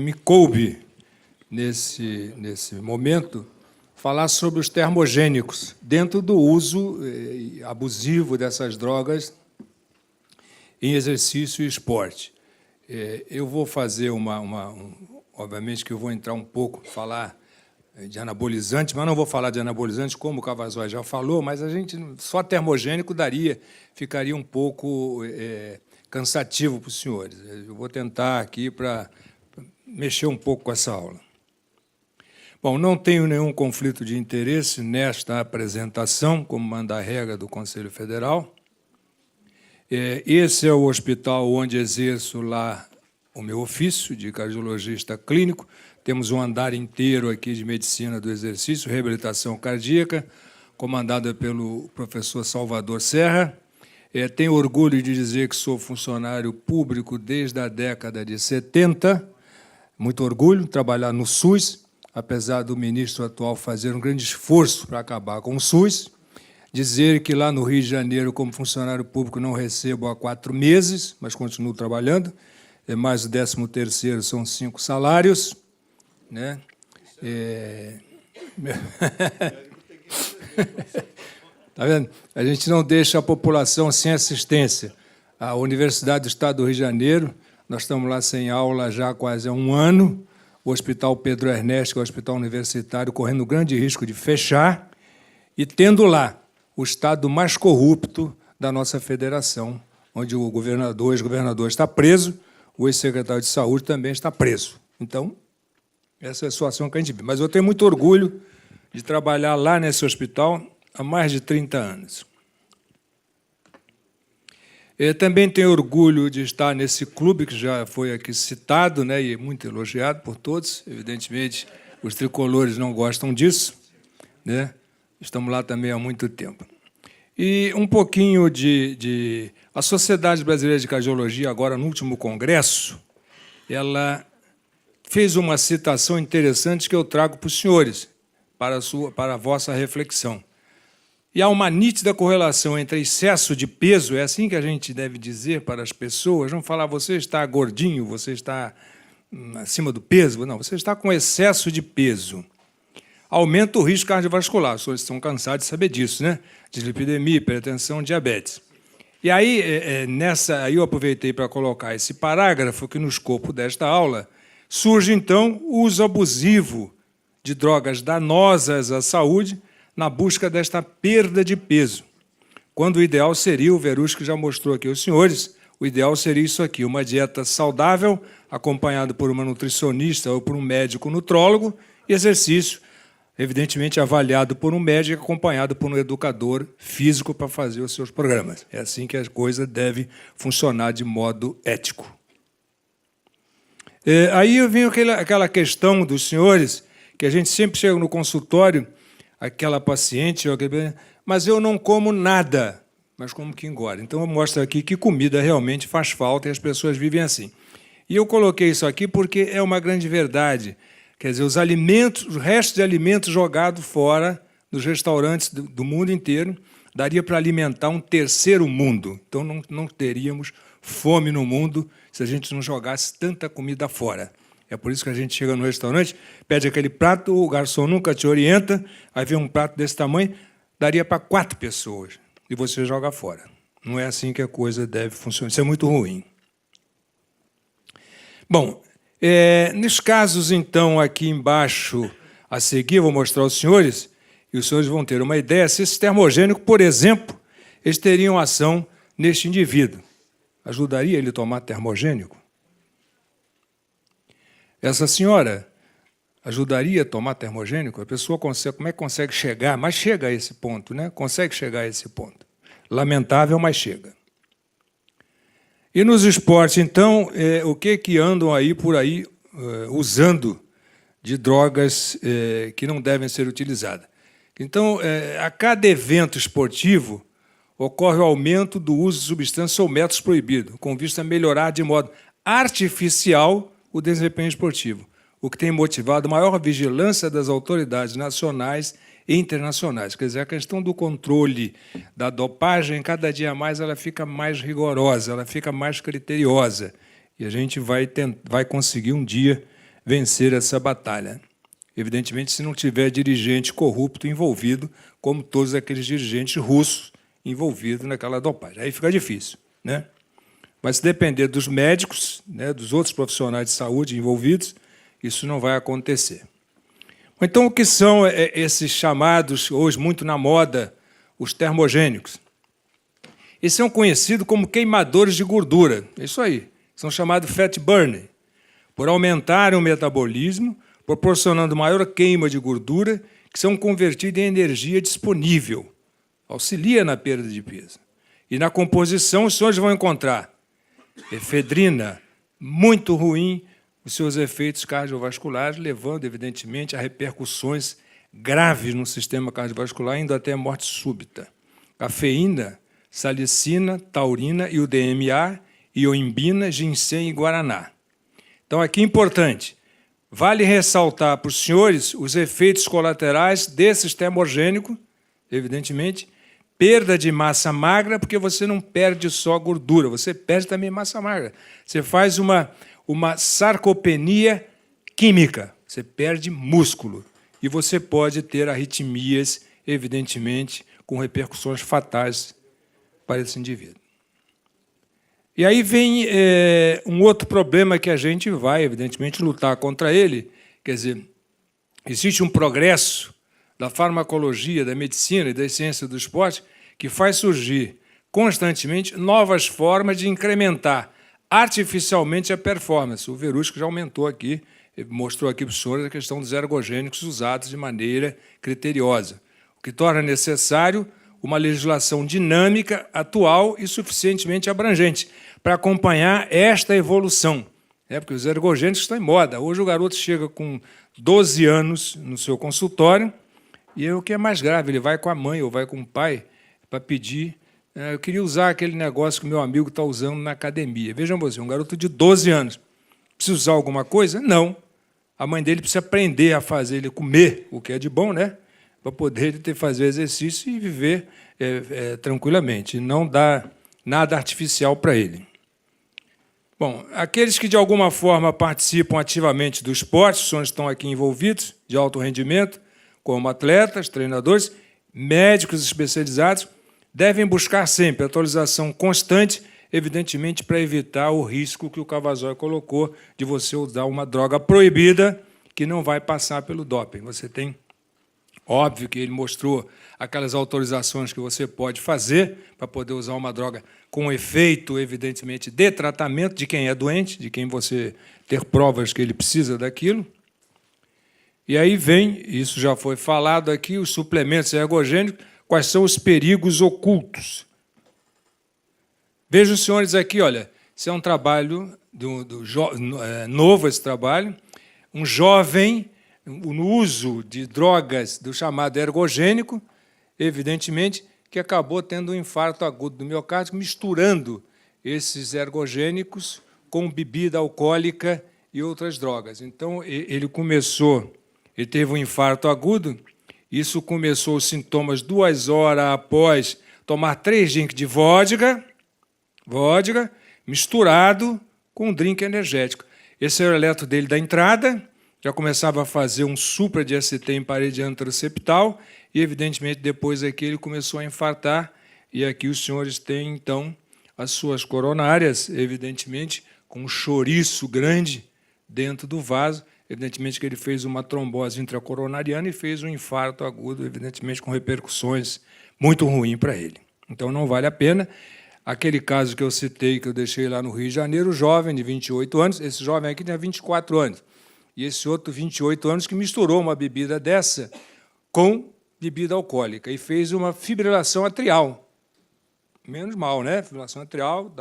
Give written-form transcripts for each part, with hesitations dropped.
Me coube, nesse momento, falar sobre os termogênicos, dentro do uso abusivo dessas drogas em exercício e esporte. Eu vou fazer obviamente que eu vou entrar um pouco, falar de anabolizante, mas não vou falar de anabolizante, como o Cavazós já falou, mas a gente, só termogênico ficaria um pouco cansativo para os senhores. Eu vou tentar aqui para mexer um pouco com essa aula. Bom, não tenho nenhum conflito de interesse nesta apresentação, como manda a regra do Conselho Federal. Esse é o hospital onde exerço lá o meu ofício de cardiologista clínico. Temos um andar inteiro aqui de medicina do exercício, reabilitação cardíaca, comandada pelo professor Salvador Serra. Tenho orgulho de dizer que sou funcionário público desde a década de 70. Muito orgulho trabalhar no SUS, apesar do ministro atual fazer um grande esforço para acabar com o SUS. Dizer que lá no Rio de Janeiro, como funcionário público, não recebo há 4 meses, mas continuo trabalhando. Mais o 13º são 5 salários. Né? Tá vendo? A gente não deixa a população sem assistência. A Universidade do Estado do Rio de Janeiro, nós estamos lá sem aula já há quase há 1 ano. O Hospital Pedro Ernesto, que é o hospital universitário, correndo grande risco de fechar, e tendo lá o estado mais corrupto da nossa federação, onde o governador, o ex-governador está preso, o ex-secretário de Saúde também está preso. Então, essa é a situação que a gente vive. Mas eu tenho muito orgulho de trabalhar lá nesse hospital há mais de 30 anos. Eu também tenho orgulho de estar nesse clube, que já foi aqui citado, né, e muito elogiado por todos. Evidentemente, os tricolores não gostam disso, né? Estamos lá também há muito tempo. E um pouquinho a Sociedade Brasileira de Cardiologia, agora no último congresso, ela fez uma citação interessante que eu trago para os senhores, para a vossa reflexão. E há uma nítida correlação entre excesso de peso, é assim que a gente deve dizer para as pessoas, não falar você está gordinho, você está acima do peso, não, você está com excesso de peso. Aumenta o risco cardiovascular, os senhores estão cansados de saber disso, né? Dislipidemia, hipertensão, diabetes. E aí, aí eu aproveitei para colocar esse parágrafo que no escopo desta aula surge, então, o uso abusivo de drogas danosas à saúde na busca desta perda de peso, quando o ideal seria, o Veruschi já mostrou aqui aos senhores, o ideal seria isso aqui, uma dieta saudável, acompanhada por uma nutricionista ou por um médico nutrólogo, e exercício, evidentemente, avaliado por um médico, acompanhado por um educador físico para fazer os seus programas. É assim que a coisa deve funcionar de modo ético. Aí eu venho aquela questão dos senhores, que a gente sempre chega no consultório, aquela paciente, mas eu não como nada, mas como que engorda. Então, eu mostro aqui que comida realmente faz falta e as pessoas vivem assim. E eu coloquei isso aqui porque é uma grande verdade. Quer dizer, os restos de alimentos jogados fora dos restaurantes do mundo inteiro daria para alimentar um 3º mundo. Então, não teríamos fome no mundo se a gente não jogasse tanta comida fora. É por isso que a gente chega no restaurante, pede aquele prato, o garçom nunca te orienta, aí vem um prato desse tamanho, daria para 4 pessoas, e você joga fora. Não é assim que a coisa deve funcionar. Isso é muito ruim. Bom, nos casos, então, aqui embaixo, a seguir, vou mostrar aos senhores, e os senhores vão ter uma ideia, se esse termogênico, por exemplo, eles teriam ação neste indivíduo. Ajudaria ele a tomar termogênico? Essa senhora ajudaria a tomar termogênico? A pessoa consegue, como é que consegue chegar? Mas chega a esse ponto, né? Consegue chegar a esse ponto. Lamentável, mas chega. E nos esportes, então, o que andam aí por aí usando de drogas que não devem ser utilizadas? Então, a cada evento esportivo, ocorre o aumento do uso de substâncias ou métodos proibidos, com vista a melhorar de modo artificial o desempenho esportivo, o que tem motivado maior vigilância das autoridades nacionais e internacionais. Quer dizer, a questão do controle da dopagem, cada dia mais ela fica mais rigorosa, ela fica mais criteriosa, e a gente vai conseguir um dia vencer essa batalha. Evidentemente, se não tiver dirigente corrupto envolvido, como todos aqueles dirigentes russos envolvidos naquela dopagem. Aí fica difícil, né? Mas, se depender dos médicos, né, dos outros profissionais de saúde envolvidos, isso não vai acontecer. Então, o que são esses chamados, hoje muito na moda, os termogênicos? Eles são conhecidos como queimadores de gordura. É isso aí. São chamados fat burner, por aumentarem o metabolismo, proporcionando maior queima de gordura, que são convertidos em energia disponível. Auxilia na perda de peso. E na composição, os senhores vão encontrar efedrina, muito ruim, os seus efeitos cardiovasculares, levando, evidentemente, a repercussões graves no sistema cardiovascular, indo até a morte súbita. Cafeína, salicina, taurina e o DMA, ioimbina, ginseng e guaraná. Então, aqui é importante, vale ressaltar para os senhores os efeitos colaterais desses termogênicos, evidentemente, perda de massa magra, porque você não perde só gordura, você perde também massa magra. Você faz uma sarcopenia química, você perde músculo. E você pode ter arritmias, evidentemente, com repercussões fatais para esse indivíduo. E aí vem um outro problema que a gente vai, evidentemente, lutar contra ele. Quer dizer, existe um progresso da farmacologia, da medicina e da ciência do esporte que faz surgir constantemente novas formas de incrementar artificialmente a performance. O Verusca já aumentou aqui, mostrou aqui para os senhores a questão dos ergogênicos usados de maneira criteriosa, o que torna necessário uma legislação dinâmica, atual e suficientemente abrangente para acompanhar esta evolução. Porque os ergogênicos estão em moda. Hoje o garoto chega com 12 anos no seu consultório e o que é mais grave, ele vai com a mãe ou vai com o pai para pedir. Eu queria usar aquele negócio que o meu amigo está usando na academia. Vejam vocês, um garoto de 12 anos. Precisa usar alguma coisa? Não. A mãe dele precisa aprender a fazer ele comer o que é de bom, né? Para poder ele fazer exercício e viver tranquilamente, não dar nada artificial para ele. Bom, aqueles que, de alguma forma, participam ativamente do esporte, os senhores estão aqui envolvidos, de alto rendimento, como atletas, treinadores, médicos especializados, devem buscar sempre atualização constante, evidentemente, para evitar o risco que o Cavazoli colocou de você usar uma droga proibida que não vai passar pelo doping. Você tem, óbvio que ele mostrou aquelas autorizações que você pode fazer para poder usar uma droga com efeito, evidentemente, de tratamento de quem é doente, de quem você ter provas que ele precisa daquilo. E aí vem, isso já foi falado aqui, os suplementos ergogênicos, quais são os perigos ocultos. Vejam os senhores aqui, olha, esse é um trabalho novo, esse trabalho, um jovem no uso de drogas do chamado ergogênico, evidentemente, que acabou tendo um infarto agudo do miocárdio, misturando esses ergogênicos com bebida alcoólica e outras drogas. Então, ele teve um infarto agudo, isso começou os sintomas 2 horas após tomar 3 drinks de vodka, misturado com um drink energético. Esse era o eletro dele da entrada, já começava a fazer um supra de ST em parede antroceptal, e, evidentemente, depois aqui ele começou a infartar, e aqui os senhores têm, então, as suas coronárias, evidentemente, com um chouriço grande dentro do vaso, evidentemente que ele fez uma trombose intracoronariana e fez um infarto agudo, evidentemente, com repercussões muito ruins para ele. Então, não vale a pena. Aquele caso que eu citei, que eu deixei lá no Rio de Janeiro, jovem de 28 anos, esse jovem aqui tinha 24 anos, e esse outro 28 anos que misturou uma bebida dessa com bebida alcoólica e fez uma fibrilação atrial. Menos mal, né? Fibrilação atrial,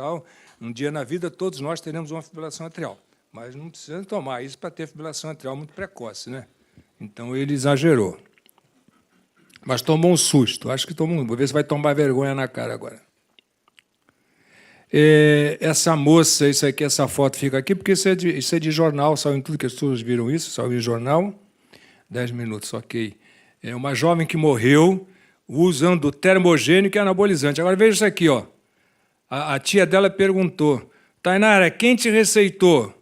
um dia na vida todos nós teremos uma fibrilação atrial, mas não precisa tomar isso para ter fibrilação atrial muito precoce, né? Então, ele exagerou. Mas tomou um susto. Acho que tomou. Vou ver se vai tomar vergonha na cara agora. Essa moça, isso aqui, essa foto fica aqui, porque isso é de jornal, saiu em tudo que as pessoas viram isso, saiu em jornal. 10 minutos, ok. É uma jovem que morreu usando termogênico e anabolizante. Agora, veja isso aqui. Ó. A tia dela perguntou, Tainara, quem te receitou?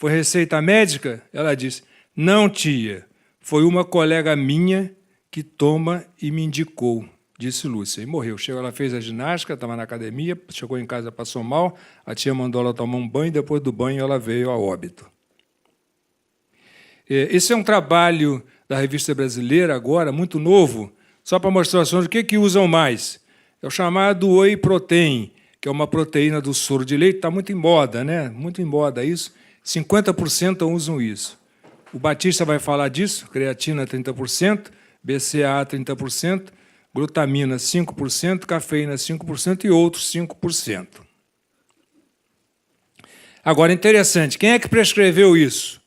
Foi receita médica? Ela disse, não, tia, foi uma colega minha que toma e me indicou, disse Lúcia. E morreu. Ela fez a ginástica, estava na academia, chegou em casa, passou mal, a tia mandou ela tomar um banho, depois do banho ela veio a óbito. Esse é um trabalho da Revista Brasileira, agora, muito novo, só para mostrar o que usam mais. É o chamado whey protein, que é uma proteína do soro de leite, está muito em moda, né? Muito em moda isso. 50% usam isso. O Batista vai falar disso, creatina 30%, BCAA 30%, glutamina 5%, cafeína 5% e outros 5%. Agora, interessante, quem é que prescreveu isso?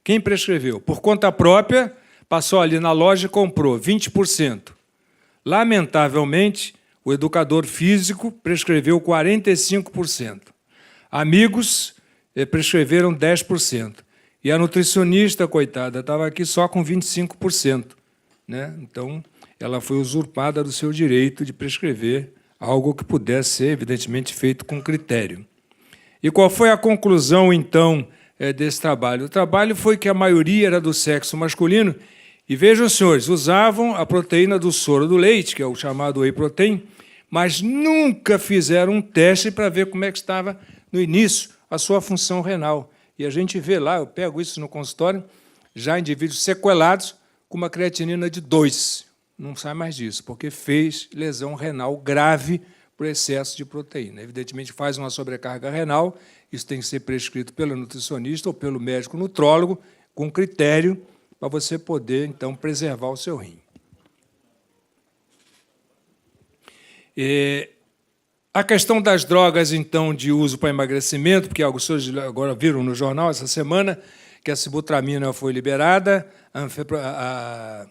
Quem prescreveu? Por conta própria, passou ali na loja e comprou 20%. Lamentavelmente, o educador físico prescreveu 45%. Amigos prescreveram 10%. E a nutricionista, coitada, estava aqui só com 25%. Né? Então, ela foi usurpada do seu direito de prescrever algo que pudesse ser, evidentemente, feito com critério. E qual foi a conclusão, então, desse trabalho? O trabalho foi que a maioria era do sexo masculino, e vejam, senhores, usavam a proteína do soro do leite, que é o chamado whey protein, mas nunca fizeram um teste para ver como é que estava, no início, a sua função renal. E a gente vê lá, eu pego isso no consultório, já indivíduos sequelados com uma creatinina de 2. Não sai mais disso, porque fez lesão renal grave por excesso de proteína. Evidentemente, faz uma sobrecarga renal, isso tem que ser prescrito pelo nutricionista ou pelo médico nutrólogo, com critério, para você poder, então, preservar o seu rim. A questão das drogas, então, de uso para emagrecimento, porque alguns senhores agora viram no jornal essa semana que a sibutramina foi liberada, a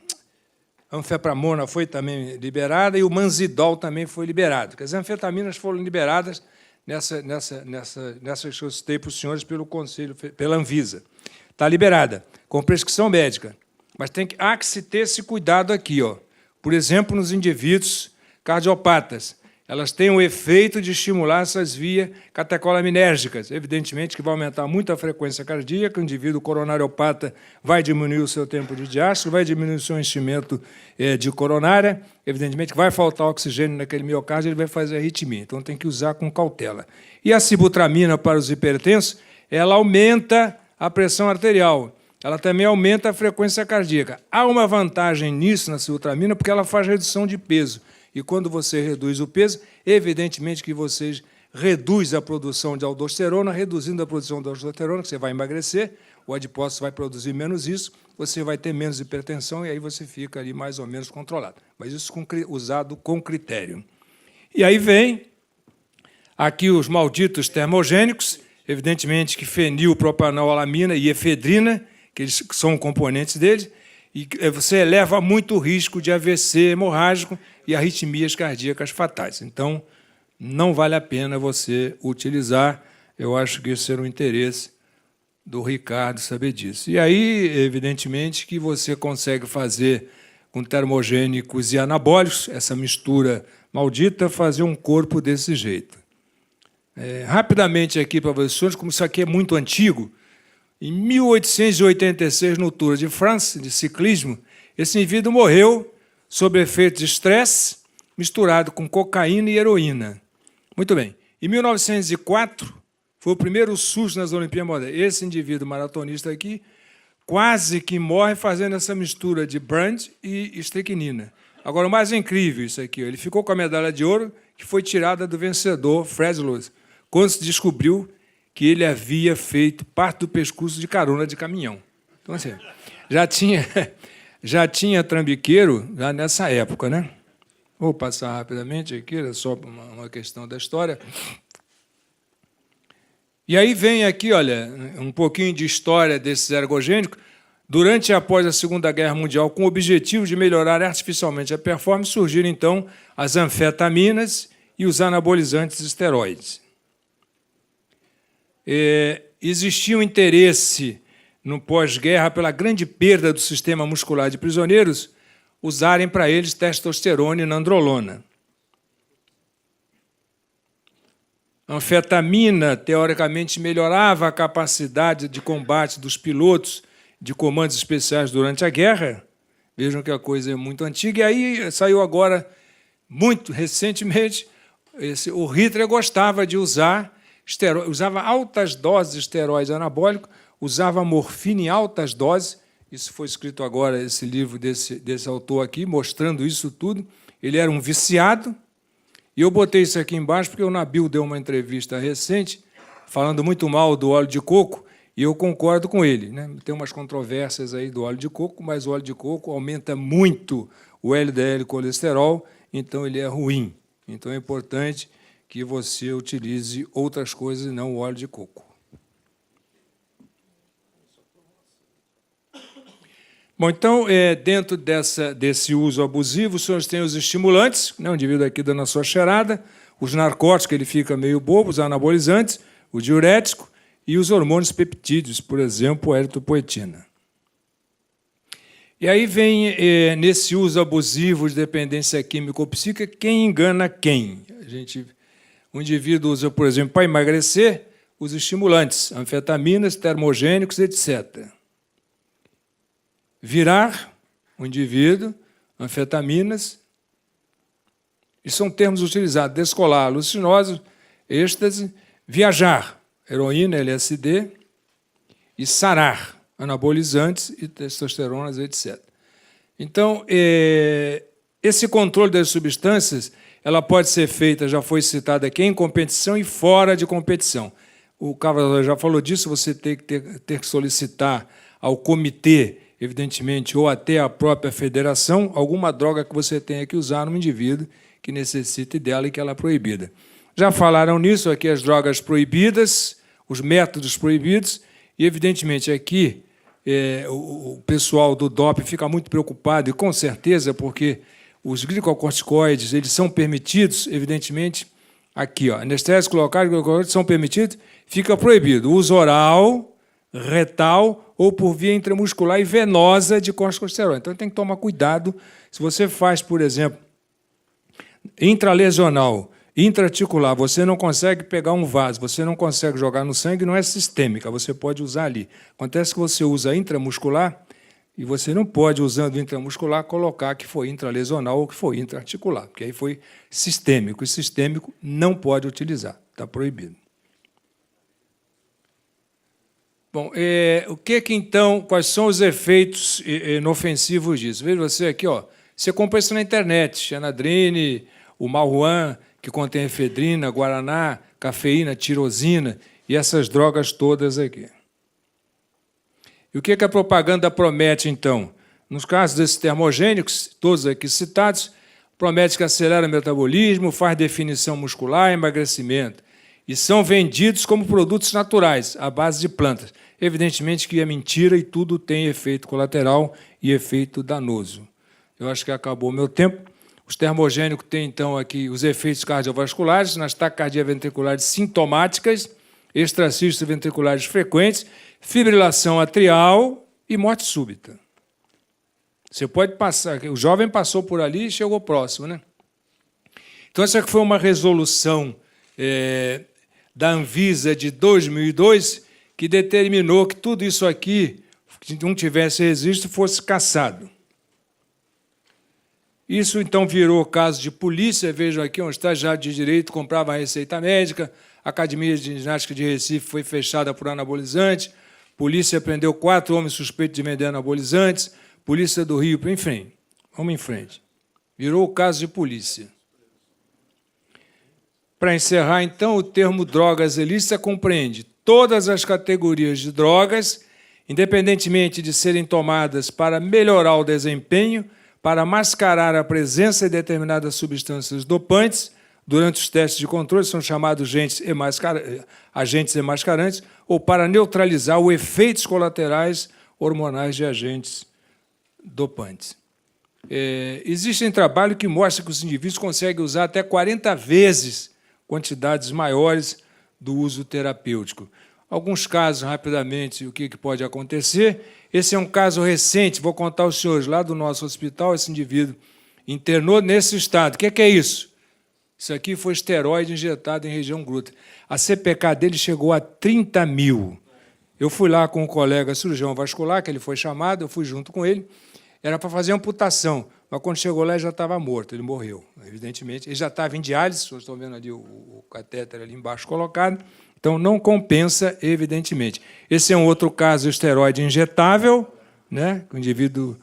anfepramona foi também liberada e o manzidol também foi liberado. Quer dizer, as anfetaminas foram liberadas nessas que eu citei para os senhores pelo Conselho, pela Anvisa. Está liberada, com prescrição médica. Mas há que se ter esse cuidado aqui. Ó. Por exemplo, nos indivíduos cardiopatas, elas têm o efeito de estimular essas vias catecolaminérgicas. Evidentemente que vai aumentar muito a frequência cardíaca, o indivíduo coronariopata vai diminuir o seu tempo de diástole, vai diminuir o seu enchimento de coronária, evidentemente que vai faltar oxigênio naquele miocárdio, ele vai fazer arritmia, então tem que usar com cautela. E a sibutramina para os hipertensos, ela aumenta a pressão arterial, ela também aumenta a frequência cardíaca. Há uma vantagem nisso na sibutramina, porque ela faz redução de peso. E quando você reduz o peso, evidentemente que você reduz a produção de aldosterona, reduzindo a produção de aldosterona, que você vai emagrecer, o adipócito vai produzir menos isso, você vai ter menos hipertensão e aí você fica ali mais ou menos controlado. Mas isso usado com critério. E aí vem aqui os malditos termogênicos, evidentemente que fenilpropanolamina e efedrina, que eles são componentes deles, e você eleva muito o risco de AVC hemorrágico e arritmias cardíacas fatais. Então, não vale a pena você utilizar. Eu acho que isso era o interesse do Ricardo saber disso. E aí, evidentemente, que você consegue fazer com termogênicos e anabólicos, essa mistura maldita, fazer um corpo desse jeito. Rapidamente aqui para vocês, como isso aqui é muito antigo, em 1886, no Tour de France, de ciclismo, esse indivíduo morreu sob efeito de estresse misturado com cocaína e heroína. Muito bem. Em 1904, foi o primeiro SUS nas Olimpíadas Modernas. Esse indivíduo maratonista aqui quase que morre fazendo essa mistura de brand e estricnina. Agora, o mais incrível isso aqui, ele ficou com a medalha de ouro que foi tirada do vencedor, Fred Lewis, quando se descobriu que ele havia feito parte do pescoço de carona de caminhão. Então, assim, já tinha trambiqueiro já nessa época, né? Vou passar rapidamente aqui, é só uma questão da história. E aí vem aqui, olha, um pouquinho de história desses ergogênicos. Durante e após a Segunda Guerra Mundial, com o objetivo de melhorar artificialmente a performance, surgiram, então, as anfetaminas e os anabolizantes esteroides. Existia um interesse no pós-guerra pela grande perda do sistema muscular de prisioneiros, usarem para eles testosterona e nandrolona. Anfetamina, teoricamente, melhorava a capacidade de combate dos pilotos de comandos especiais durante a guerra. Vejam que a coisa é muito antiga. E aí saiu agora, muito recentemente, o Hitler gostava de usar esteroides, usava altas doses de esteroides anabólicos, usava morfina em altas doses. Isso foi escrito agora, esse livro desse autor aqui, mostrando isso tudo. Ele era um viciado. E eu botei isso aqui embaixo porque o Nabil deu uma entrevista recente, falando muito mal do óleo de coco, e eu concordo com ele, né? Tem umas controvérsias aí do óleo de coco, mas o óleo de coco aumenta muito o LDL colesterol, então ele é ruim. Então é importante que você utilize outras coisas e não o óleo de coco. Bom, então, dentro desse uso abusivo, os senhores têm os estimulantes, né, o indivíduo aqui dando a sua cheirada, os narcóticos, ele fica meio bobo, os anabolizantes, o diurético e os hormônios peptídeos, por exemplo, a eritropoetina. E aí vem, nesse uso abusivo de dependência química ou psíquica, quem engana quem? O indivíduo usa, por exemplo, para emagrecer, os estimulantes, anfetaminas, termogênicos, etc. Virar o indivíduo, anfetaminas, e são termos utilizados, descolar, alucinógenos, êxtase, viajar, heroína, LSD, e sarar, anabolizantes e testosteronas, etc. Então, esse controle das substâncias, ela pode ser feita, já foi citada aqui, em competição e fora de competição. O Cavalo já falou disso, você tem que ter que solicitar ao comitê, evidentemente, ou até a própria federação, alguma droga que você tenha que usar num indivíduo que necessite dela e que ela é proibida. Já falaram nisso aqui, as drogas proibidas, os métodos proibidos, e, evidentemente, aqui o pessoal do DOP fica muito preocupado, e com certeza, porque os glicocorticoides eles são permitidos, evidentemente, aqui, anestésicos locais, glicocorticoides são permitidos, fica proibido o uso oral, retal ou por via intramuscular e venosa de corticosteroide. Então, tem que tomar cuidado. Se você faz, por exemplo, intralesional, intraarticular, você não consegue pegar um vaso, você não consegue jogar no sangue, não é sistêmica, você pode usar ali. Acontece que você usa intramuscular e você não pode, usando intramuscular, colocar que foi intralesional ou que foi intraarticular, porque aí foi sistêmico, e sistêmico não pode utilizar, está proibido. Bom, então, quais são os efeitos inofensivos disso? Veja você aqui, ó, você compra isso na internet, Xanadrine, o Maruan, que contém efedrina, guaraná, cafeína, tirosina, e essas drogas todas aqui. E o que a propaganda promete, então? Nos casos desses termogênicos, todos aqui citados, promete que acelera o metabolismo, faz definição muscular e emagrecimento, e são vendidos como produtos naturais, à base de plantas. Evidentemente que é mentira e tudo tem efeito colateral e efeito danoso. Eu acho que acabou o meu tempo. Os termogênicos têm, então, aqui os efeitos cardiovasculares, nas taquicardias ventriculares sintomáticas, extracistos ventriculares frequentes, fibrilação atrial e morte súbita. Você pode passar, o jovem passou por ali e chegou próximo, né? Então, essa foi uma resolução da Anvisa de 2002, que determinou que tudo isso aqui, se não tivesse registro, fosse cassado. Isso, então, virou caso de polícia. Vejam aqui, um estagiário de direito comprava a receita médica, a Academia de Ginástica de Recife foi fechada por anabolizante, polícia prendeu 4 homens suspeitos de vender anabolizantes, polícia do Rio, enfim, vamos em frente. Virou caso de polícia. Para encerrar, então, o termo drogas ilícitas compreende todas as categorias de drogas, independentemente de serem tomadas para melhorar o desempenho, para mascarar a presença de determinadas substâncias dopantes, durante os testes de controle, são chamados agentes emascarantes, ou para neutralizar os efeitos colaterais hormonais de agentes dopantes. Existem trabalhos que mostram que os indivíduos conseguem usar até 40 vezes quantidades maiores do uso terapêutico. Alguns casos, rapidamente, o que pode acontecer. Esse é um caso recente, vou contar aos senhores, lá do nosso hospital, esse indivíduo internou nesse estado. O que é isso? Isso aqui foi esteroide injetado em região glútea. A CPK dele chegou a 30 mil. Eu fui lá com um colega cirurgião vascular, que ele foi chamado, eu fui junto com ele. Era para fazer amputação, mas quando chegou lá ele já estava morto, ele morreu, evidentemente. Ele já estava em diálise, vocês estão vendo ali o catéter ali embaixo colocado, então não compensa, evidentemente. Esse é um outro caso, esteroide injetável, né? O indivíduo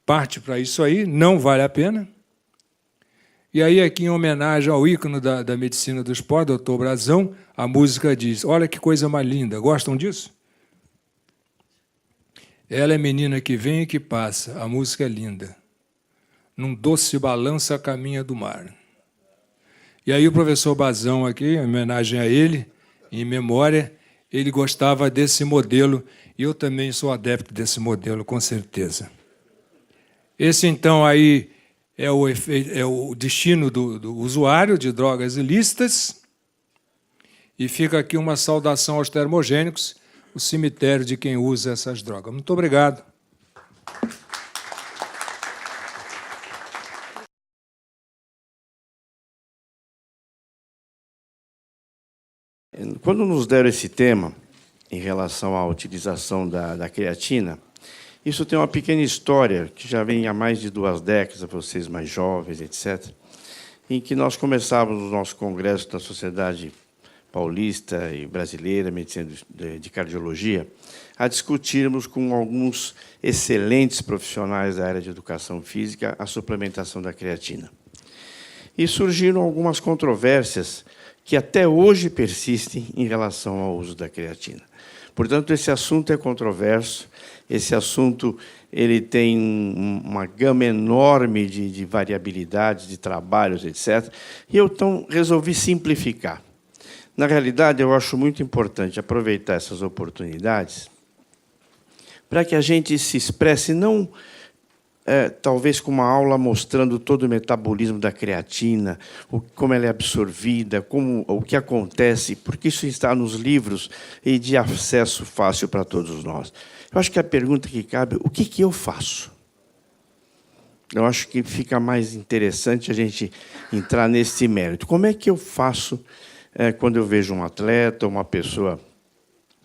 parte para isso aí, não vale a pena. E aí, aqui, em homenagem ao ícone da medicina do esporte, doutor Brazão, a música diz, olha que coisa mais linda, gostam disso? Ela é menina que vem e que passa, a música é linda. Num doce balança a caminha do mar. E aí o professor Brazão aqui, em homenagem a ele, em memória, ele gostava desse modelo, e eu também sou adepto desse modelo, com certeza. Esse, então, aí é o destino do usuário de drogas ilícitas, e fica aqui uma saudação aos termogênicos, o cemitério de quem usa essas drogas. Muito obrigado. Quando nos deram esse tema, em relação à utilização da creatina, isso tem uma pequena história, que já vem há mais de 2 décadas, para vocês mais jovens, etc., em que nós começávamos o nosso congresso da Sociedade Paulista e Brasileira, Medicina de Cardiologia, a discutirmos com alguns excelentes profissionais da área de educação física a suplementação da creatina. E surgiram algumas controvérsias que até hoje persistem em relação ao uso da creatina. Portanto, esse assunto é controverso, esse assunto ele tem uma gama enorme de variabilidades, de trabalhos, etc. E eu, então, resolvi simplificar. Na realidade, eu acho muito importante aproveitar essas oportunidades para que a gente se expresse, não talvez com uma aula mostrando todo o metabolismo da creatina, como ela é absorvida, o que acontece, porque isso está nos livros e de acesso fácil para todos nós. Eu acho que a pergunta que cabe é: o que eu faço? Eu acho que fica mais interessante a gente entrar nesse mérito. Como é que eu faço quando eu vejo um atleta, uma pessoa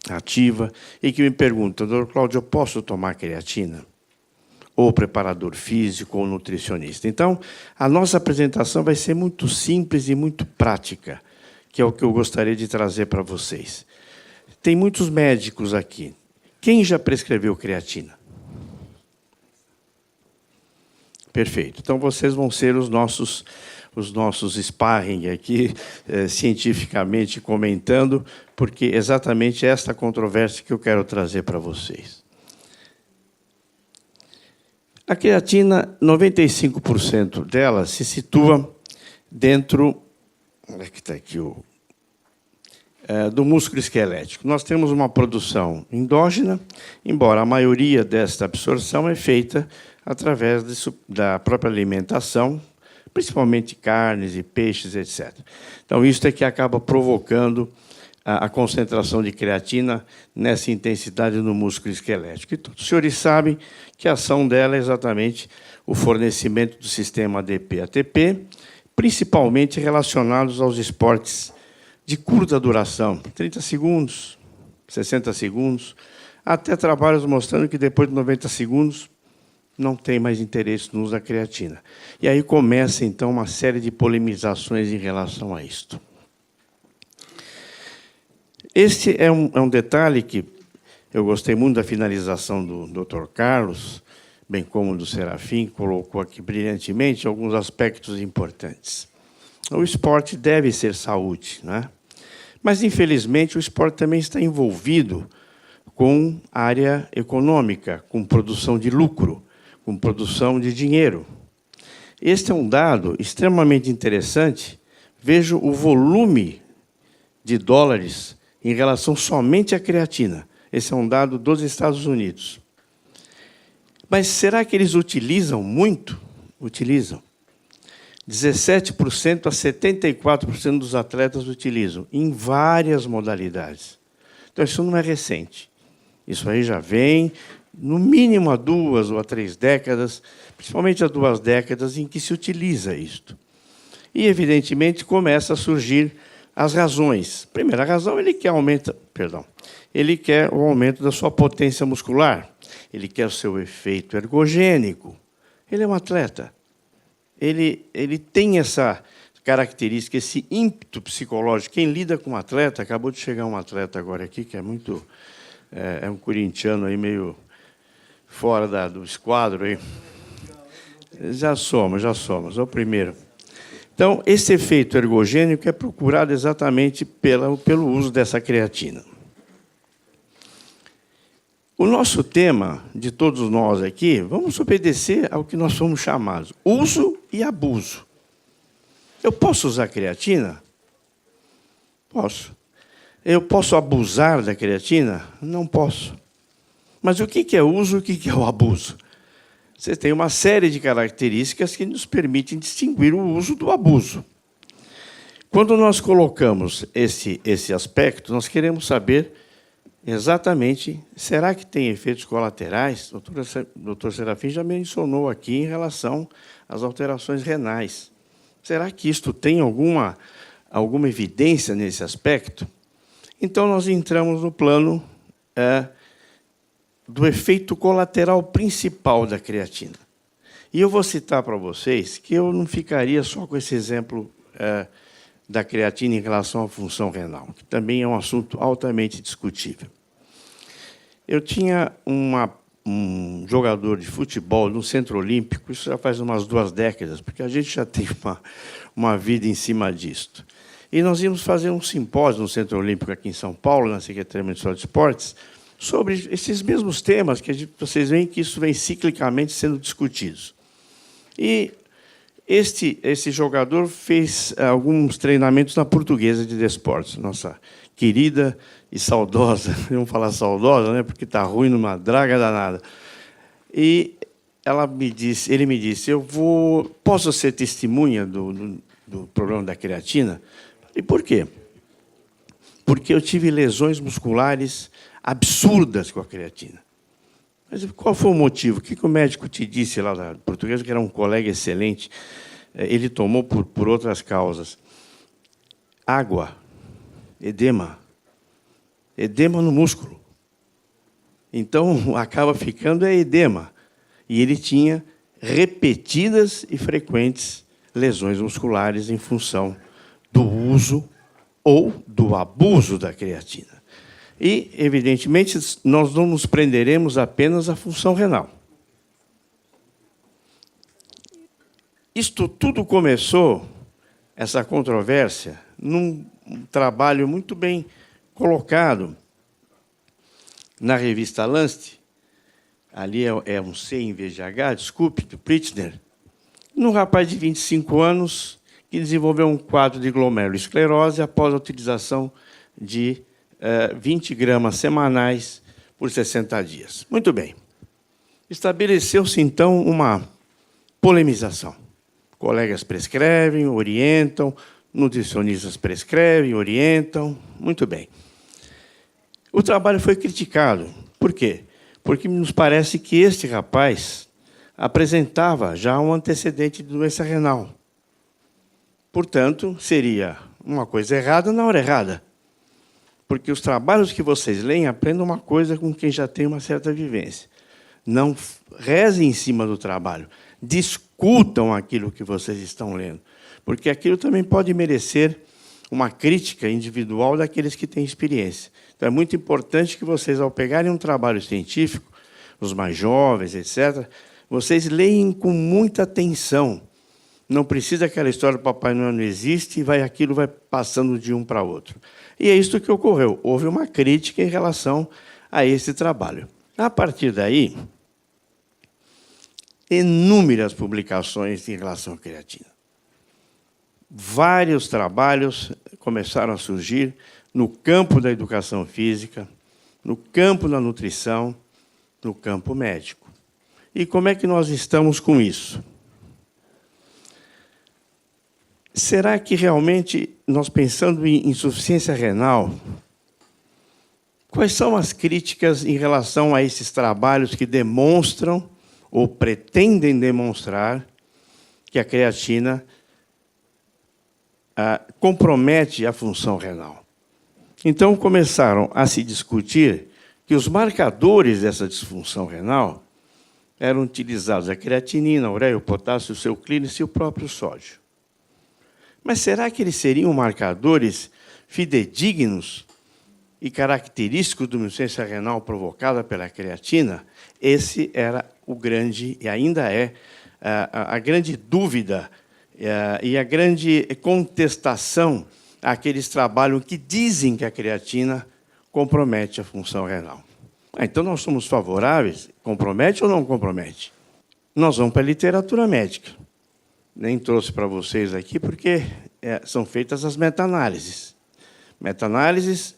ativa, e que me pergunta: doutor Cláudio, eu posso tomar creatina? Ou preparador físico, ou nutricionista. Então, a nossa apresentação vai ser muito simples e muito prática, que é o que eu gostaria de trazer para vocês. Tem muitos médicos aqui. Quem já prescreveu creatina? Perfeito. Então, vocês vão ser os nossos sparring aqui, cientificamente comentando, porque exatamente esta controvérsia que eu quero trazer para vocês. A creatina, 95% dela se situa dentro, onde é que está aqui do músculo esquelético. Nós temos uma produção endógena, embora a maioria desta absorção é feita através da própria alimentação, principalmente carnes e peixes, etc. Então, isso é que acaba provocando a concentração de creatina nessa intensidade no músculo esquelético. E todos os senhores sabem que a ação dela é exatamente o fornecimento do sistema ADP-ATP, principalmente relacionados aos esportes de curta duração, 30 segundos, 60 segundos, até trabalhos mostrando que depois de 90 segundos não tem mais interesse no uso da creatina. E aí começa, então, uma série de polemizações em relação a isto. Este é um detalhe que eu gostei muito da finalização do Dr. Carlos, bem como do Serafim, colocou aqui brilhantemente alguns aspectos importantes. O esporte deve ser saúde, né? Mas, infelizmente, o esporte também está envolvido com área econômica, com produção de lucro, com produção de dinheiro. Este é um dado extremamente interessante. Veja o volume de dólares em relação somente à creatina. Esse é um dado dos Estados Unidos. Mas será que eles utilizam muito? Utilizam. 17% a 74% dos atletas utilizam, em várias modalidades. Então, isso não é recente. Isso aí já vem, no mínimo, há 2 ou 3 décadas, principalmente há 2 décadas, em que se utiliza isto. E, evidentemente, começa a surgir as razões. Primeira razão, ele quer o aumento da sua potência muscular. Ele quer o seu efeito ergogênico. Ele é um atleta. Ele tem essa característica, esse ímpeto psicológico. Quem lida com um atleta, acabou de chegar um atleta agora aqui, que é muito... É um corintiano aí meio fora do esquadro. Aí. Já somos, é o primeiro. Então, esse efeito ergogênico é procurado exatamente pelo uso dessa creatina. O nosso tema, de todos nós aqui, vamos obedecer ao que nós somos chamados, uso e abuso. Eu posso usar creatina? Posso. Eu posso abusar da creatina? Não posso. Mas o que é uso e o que é o abuso? Você tem uma série de características que nos permitem distinguir o uso do abuso. Quando nós colocamos esse aspecto, nós queremos saber exatamente, será que tem efeitos colaterais? O doutor Serafim já mencionou aqui em relação às alterações renais. Será que isto tem alguma evidência nesse aspecto? Então, nós entramos no plano do efeito colateral principal da creatina. E eu vou citar para vocês que eu não ficaria só com esse exemplo da creatina em relação à função renal, que também é um assunto altamente discutível. Eu tinha um jogador de futebol no Centro Olímpico, isso já faz umas 2 décadas, porque a gente já tem uma vida em cima disto. E nós íamos fazer um simpósio no Centro Olímpico aqui em São Paulo, na Secretaria Municipal de Esportes, sobre esses mesmos temas que vocês veem que isso vem ciclicamente sendo discutidos. E esse jogador fez alguns treinamentos na Portuguesa de Desportos, nossa querida e saudosa, vamos falar saudosa, né, porque está ruim numa draga danada. E ele me disse, posso ser testemunha do problema da creatina? E por quê? Porque eu tive lesões musculares absurdas com a creatina. Mas qual foi o motivo? O que o médico te disse lá da Portuguesa, que era um colega excelente, ele tomou por outras causas? Água, edema no músculo. Então, acaba ficando edema. E ele tinha repetidas e frequentes lesões musculares em função do uso ou do abuso da creatina. E, evidentemente, nós não nos prenderemos apenas à função renal. Isto tudo começou, essa controvérsia, num trabalho muito bem colocado na revista Lancet, ali é um C em vez de H, desculpe, do Pritzner, num rapaz de 25 anos que desenvolveu um quadro de glomerulosclerose após a utilização de 20 gramas semanais por 60 dias. Muito bem. Estabeleceu-se, então, uma polemização. Colegas prescrevem, orientam, nutricionistas prescrevem, orientam. Muito bem. O trabalho foi criticado. Por quê? Porque nos parece que este rapaz apresentava já um antecedente de doença renal. Portanto, seria uma coisa errada na hora errada. Porque os trabalhos que vocês leem, aprendam uma coisa com quem já tem uma certa vivência. Não rezem em cima do trabalho. Discutam aquilo que vocês estão lendo. Porque aquilo também pode merecer uma crítica individual daqueles que têm experiência. Então, é muito importante que vocês, ao pegarem um trabalho científico, os mais jovens, etc., vocês leem com muita atenção. Não precisa aquela história do Papai Noel não existe e aquilo vai passando de um para outro. E é isso que ocorreu. Houve uma crítica em relação a esse trabalho. A partir daí, inúmeras publicações em relação à creatina. Vários trabalhos começaram a surgir no campo da educação física, no campo da nutrição, no campo médico. E como é que nós estamos com isso? Será que realmente, nós pensando em insuficiência renal, quais são as críticas em relação a esses trabalhos que demonstram ou pretendem demonstrar que a creatina compromete a função renal. Então, começaram a se discutir que os marcadores dessa disfunção renal eram utilizados a creatinina, a ureia, o potássio, o seu clínico e o próprio sódio. Mas será que eles seriam marcadores fidedignos e característicos de uma insuficiência renal provocada pela creatina? Esse era o grande, e ainda é, a grande dúvida e a grande contestação àqueles trabalhos que dizem que a creatina compromete a função renal. Então, nós somos favoráveis? Compromete ou não compromete? Nós vamos para a literatura médica. Nem trouxe para vocês aqui, porque são feitas as meta-análises. Meta-análises,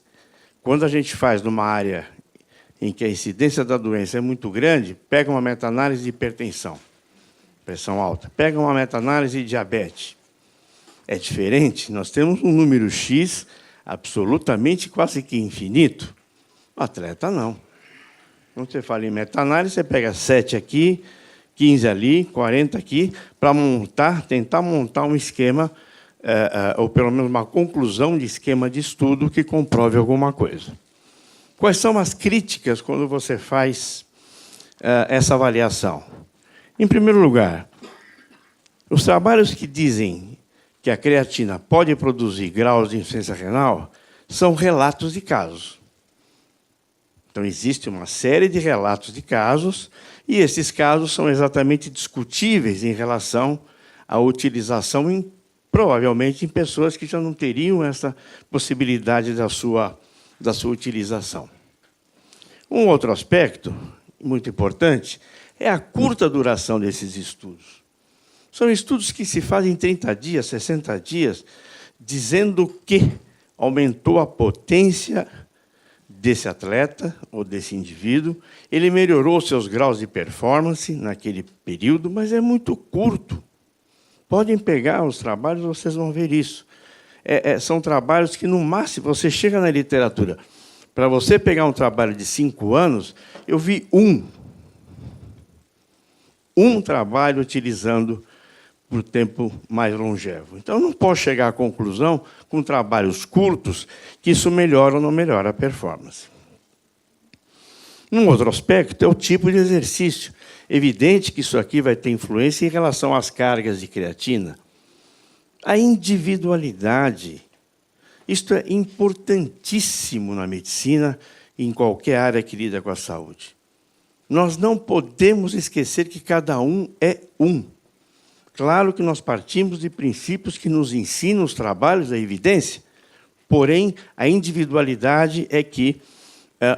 quando a gente faz numa área em que a incidência da doença é muito grande, pega uma meta-análise de hipertensão, pressão alta, pega uma meta-análise de diabetes. É diferente, nós temos um número X absolutamente quase que infinito. O atleta, não. Quando você fala em meta-análise, você pega 7 aqui, 15 ali, 40 aqui, para tentar montar um esquema, ou pelo menos uma conclusão de esquema de estudo que comprove alguma coisa. Quais são as críticas quando você faz essa avaliação? Em primeiro lugar, os trabalhos que dizem que a creatina pode produzir graus de insuficiência renal são relatos de casos. Então, existe uma série de relatos de casos, e esses casos são exatamente discutíveis em relação à utilização, provavelmente, em pessoas que já não teriam essa possibilidade da sua utilização. Um outro aspecto muito importante é a curta duração desses estudos. São estudos que se fazem em 30 dias, 60 dias, dizendo que aumentou a potência desse atleta ou desse indivíduo, ele melhorou seus graus de performance naquele período, mas é muito curto. Podem pegar os trabalhos, vocês vão ver isso. São trabalhos que, no máximo, você chega na literatura. Para você pegar um trabalho de 5 anos, eu vi um trabalho utilizando por tempo mais longevo. Então, eu não posso chegar à conclusão, com trabalhos curtos, que isso melhora ou não melhora a performance. Um outro aspecto é o tipo de exercício. Evidente que isso aqui vai ter influência em relação às cargas de creatina. A individualidade. Isto é importantíssimo na medicina e em qualquer área que lida com a saúde. Nós não podemos esquecer que cada um é um. Claro que nós partimos de princípios que nos ensinam os trabalhos da evidência, porém, a individualidade é que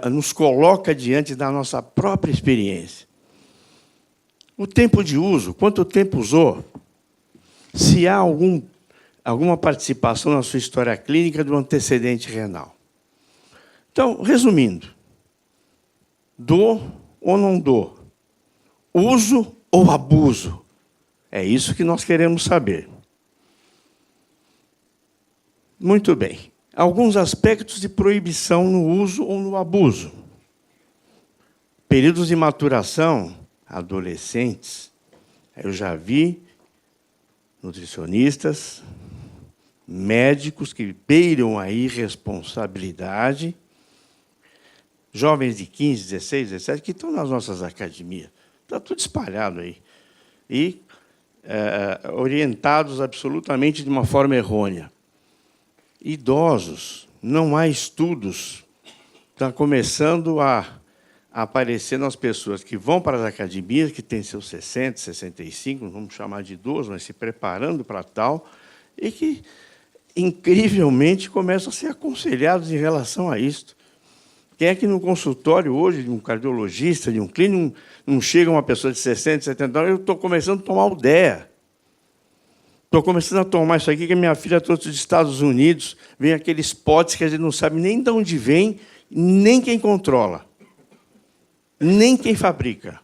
nos coloca diante da nossa própria experiência. O tempo de uso, quanto tempo usou? Se há alguma participação na sua história clínica do antecedente renal. Então, resumindo, dou ou não dou? Uso ou abuso? É isso que nós queremos saber. Muito bem. Alguns aspectos de proibição no uso ou no abuso. Períodos de maturação, adolescentes. Eu já vi nutricionistas, médicos que beiram a irresponsabilidade, jovens de 15, 16, 17, que estão nas nossas academias. Está tudo espalhado aí. E orientados absolutamente de uma forma errônea. Idosos, não há estudos. Está começando a aparecer nas pessoas que vão para as academias, que têm seus 60, 65, não vamos chamar de idosos, mas se preparando para tal, e que, incrivelmente, começam a ser aconselhados em relação a isto. Quem é que no consultório hoje, de um cardiologista, de um clínico, não chega uma pessoa de 60, 70 anos, eu estou começando a tomar o DEA. Estou começando a tomar isso aqui, que a minha filha trouxe dos Estados Unidos, vem aqueles potes que a gente não sabe nem de onde vem, nem quem controla, nem quem fabrica.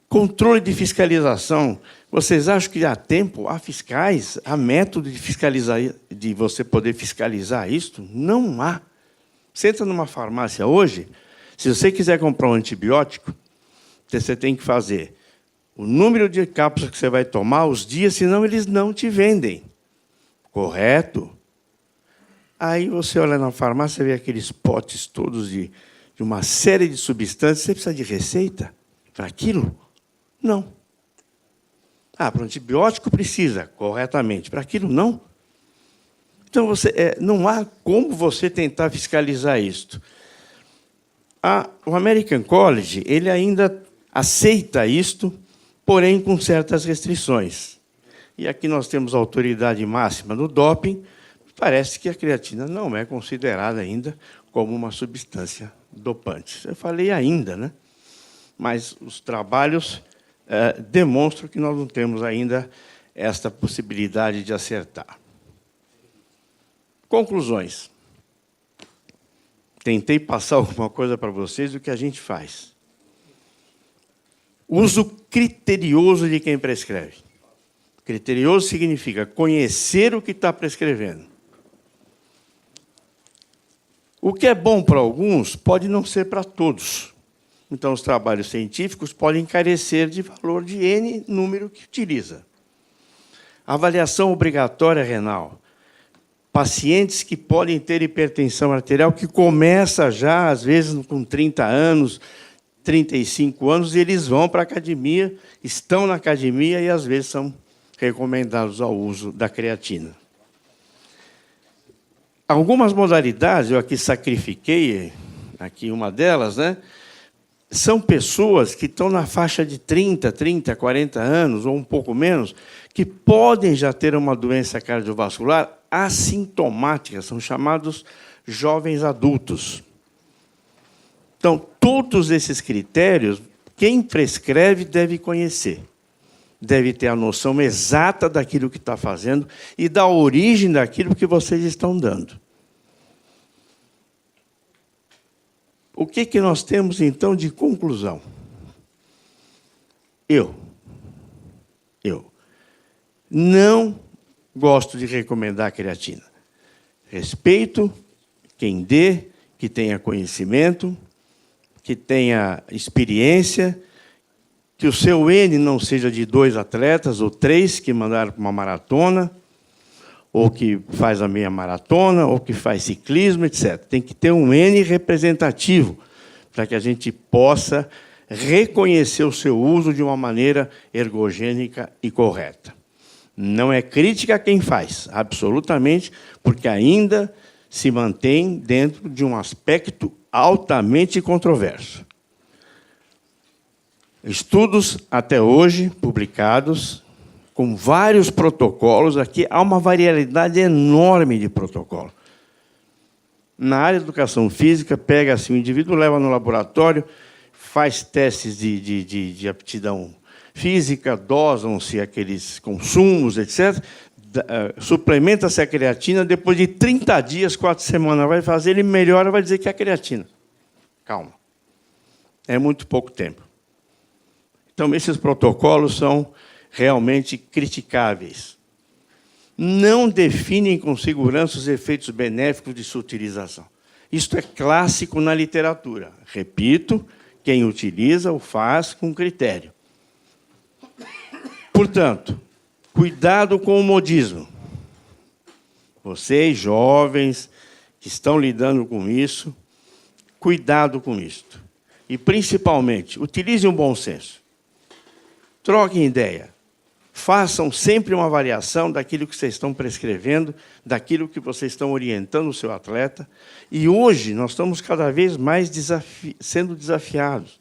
Controle de fiscalização. Vocês acham que há tempo, há fiscais, há método de fiscalizar, de você poder fiscalizar isto? Não há. Você entra numa farmácia hoje, se você quiser comprar um antibiótico, você tem que fazer o número de cápsulas que você vai tomar, os dias, senão eles não te vendem. Correto? Aí você olha na farmácia e vê aqueles potes todos de uma série de substâncias. Você precisa de receita para aquilo? Não. Ah, para o antibiótico precisa, corretamente. Para aquilo, não. Então, não há como você tentar fiscalizar isto. O American College ele ainda aceita isto, porém com certas restrições. E aqui nós temos a autoridade máxima no doping. Parece que a creatina não é considerada ainda como uma substância dopante. Eu falei ainda, né? Mas os trabalhos demonstram que nós não temos ainda esta possibilidade de acertar. Conclusões. Tentei passar alguma coisa para vocês do que a gente faz. Uso criterioso de quem prescreve. Criterioso significa conhecer o que está prescrevendo. O que é bom para alguns pode não ser para todos. Então, os trabalhos científicos podem carecer de valor de N número que utiliza. Avaliação obrigatória renal. Pacientes que podem ter hipertensão arterial, que começa já, às vezes, com 30 anos, 35 anos, e eles vão para a academia, estão na academia e, às vezes, são recomendados ao uso da creatina. Algumas modalidades, eu aqui sacrifiquei, aqui uma delas, né? São pessoas que estão na faixa de 30, 40 anos, ou um pouco menos, que podem já ter uma doença cardiovascular assintomática, são chamados jovens adultos. Então, todos esses critérios, quem prescreve deve conhecer. Deve ter a noção exata daquilo que está fazendo e da origem daquilo que vocês estão dando. O que nós temos, então, de conclusão? Eu não gosto de recomendar a creatina. Respeito quem dê, que tenha conhecimento, que tenha experiência, que o seu N não seja de 2 atletas ou 3 que mandaram para uma maratona, ou que faz a meia maratona, ou que faz ciclismo, etc. Tem que ter um N representativo, para que a gente possa reconhecer o seu uso de uma maneira ergogênica e correta. Não é crítica a quem faz, absolutamente, porque ainda se mantém dentro de um aspecto altamente controverso. Estudos, até hoje, publicados, com vários protocolos. Aqui há uma variedade enorme de protocolos. Na área de educação física, pega assim, o indivíduo leva no laboratório, faz testes de aptidão física, dosam-se aqueles consumos, etc., suplementa-se a creatina, depois de 30 dias, 4 semanas, vai fazer, ele melhora, vai dizer que é a creatina. Calma. É muito pouco tempo. Então, esses protocolos são realmente criticáveis. Não definem com segurança os efeitos benéficos de sua utilização. Isto é clássico na literatura. Repito, quem utiliza o faz com critério. Portanto, cuidado com o modismo. Vocês, jovens, que estão lidando com isso, cuidado com isto. E, principalmente, utilizem o bom senso. Troquem ideia. Façam sempre uma avaliação daquilo que vocês estão prescrevendo, daquilo que vocês estão orientando o seu atleta. E hoje nós estamos cada vez mais sendo desafiados.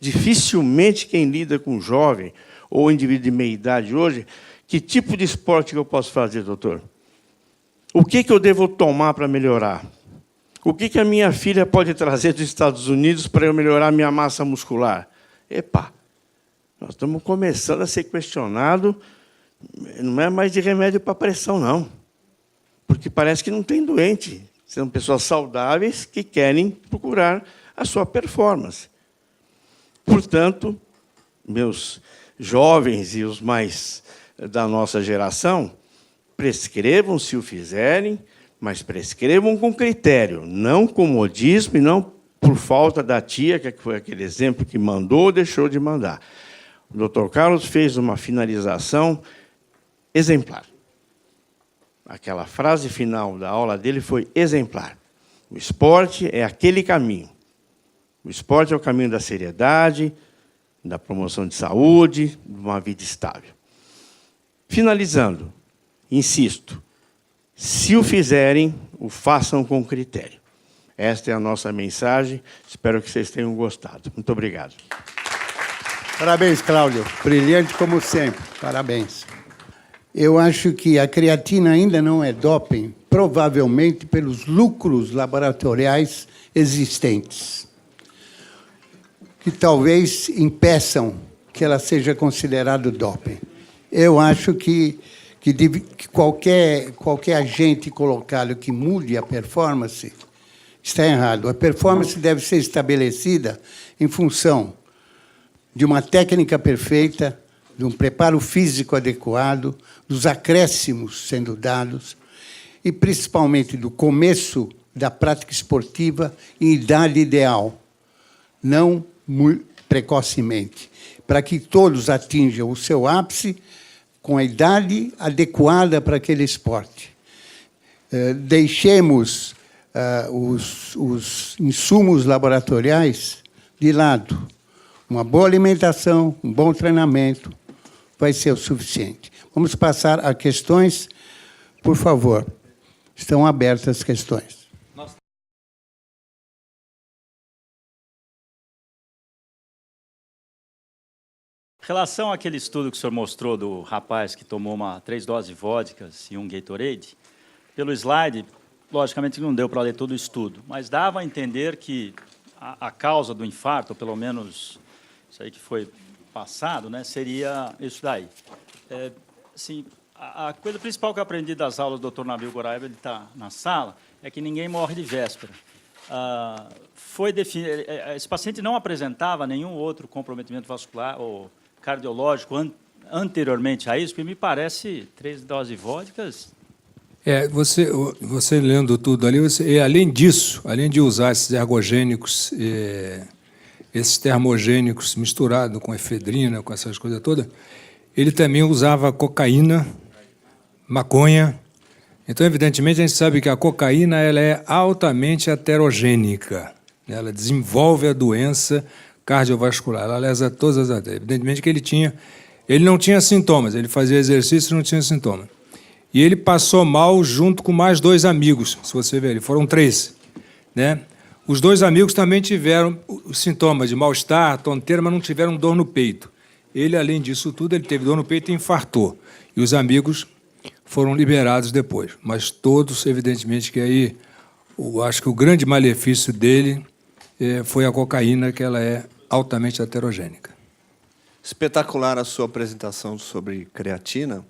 Dificilmente quem lida com jovem ou indivíduo de meia idade hoje, que tipo de esporte que eu posso fazer, doutor? O que eu devo tomar para melhorar? O que a minha filha pode trazer dos Estados Unidos para eu melhorar minha massa muscular? Epa! Nós estamos começando a ser questionados, não é mais de remédio para pressão, não. Porque parece que não tem doente. São pessoas saudáveis que querem procurar a sua performance. Portanto, meus jovens e os mais da nossa geração, prescrevam se o fizerem, mas prescrevam com critério, não com modismo e não por falta da tia, que foi aquele exemplo que mandou ou deixou de mandar. O Dr. Carlos fez uma finalização exemplar. Aquela frase final da aula dele foi exemplar. O esporte é aquele caminho. O esporte é o caminho da seriedade, da promoção de saúde, de uma vida estável. Finalizando, insisto, se o fizerem, o façam com critério. Esta é a nossa mensagem. Espero que vocês tenham gostado. Muito obrigado. Parabéns, Cláudio. Brilhante como sempre. Parabéns. Eu acho que a creatina ainda não é doping, provavelmente pelos lucros laboratoriais existentes, que talvez impeçam que ela seja considerada doping. Eu acho que qualquer agente colocado que mude a performance está errado. A performance deve ser estabelecida em função de uma técnica perfeita, de um preparo físico adequado, dos acréscimos sendo dados e, principalmente, do começo da prática esportiva em idade ideal, não muito precocemente, para que todos atinjam o seu ápice com a idade adequada para aquele esporte. Deixemos os insumos laboratoriais de lado. Uma boa alimentação, um bom treinamento vai ser o suficiente. Vamos passar a questões, por favor. Estão abertas as questões. Em relação àquele estudo que o senhor mostrou do rapaz que tomou 3 doses de vodka e um Gatorade, pelo slide, logicamente não deu para ler todo o estudo, mas dava a entender que a causa do infarto, ou pelo menos isso aí que foi passado, né, seria isso daí. Assim, a coisa principal que eu aprendi das aulas do Dr. Nabil Goraiba, ele está na sala, é que ninguém morre de véspera. Esse paciente não apresentava nenhum outro comprometimento vascular ou cardiológico anteriormente a isso, porque me parece 3 doses de vodkas. Você lendo tudo ali, além disso, além de usar esses ergogênicos, esses termogênicos misturados com efedrina, com essas coisas todas, ele também usava cocaína, maconha. Então, evidentemente, a gente sabe que a cocaína ela é altamente aterogênica. Ela desenvolve a doença cardiovascular, ela lesa todas as artérias. Evidentemente que ele não tinha sintomas, ele fazia exercício e não tinha sintomas. E ele passou mal junto com mais 2 amigos, se você ver, foram 3. Né? Os 2 amigos também tiveram sintomas de mal-estar, tonteira, mas não tiveram dor no peito. Ele, além disso tudo, ele teve dor no peito e infartou. E os amigos foram liberados depois. Mas todos, evidentemente, que aí, acho que o grande malefício dele foi a cocaína, que ela é altamente aterogênica. Espetacular a sua apresentação sobre creatina,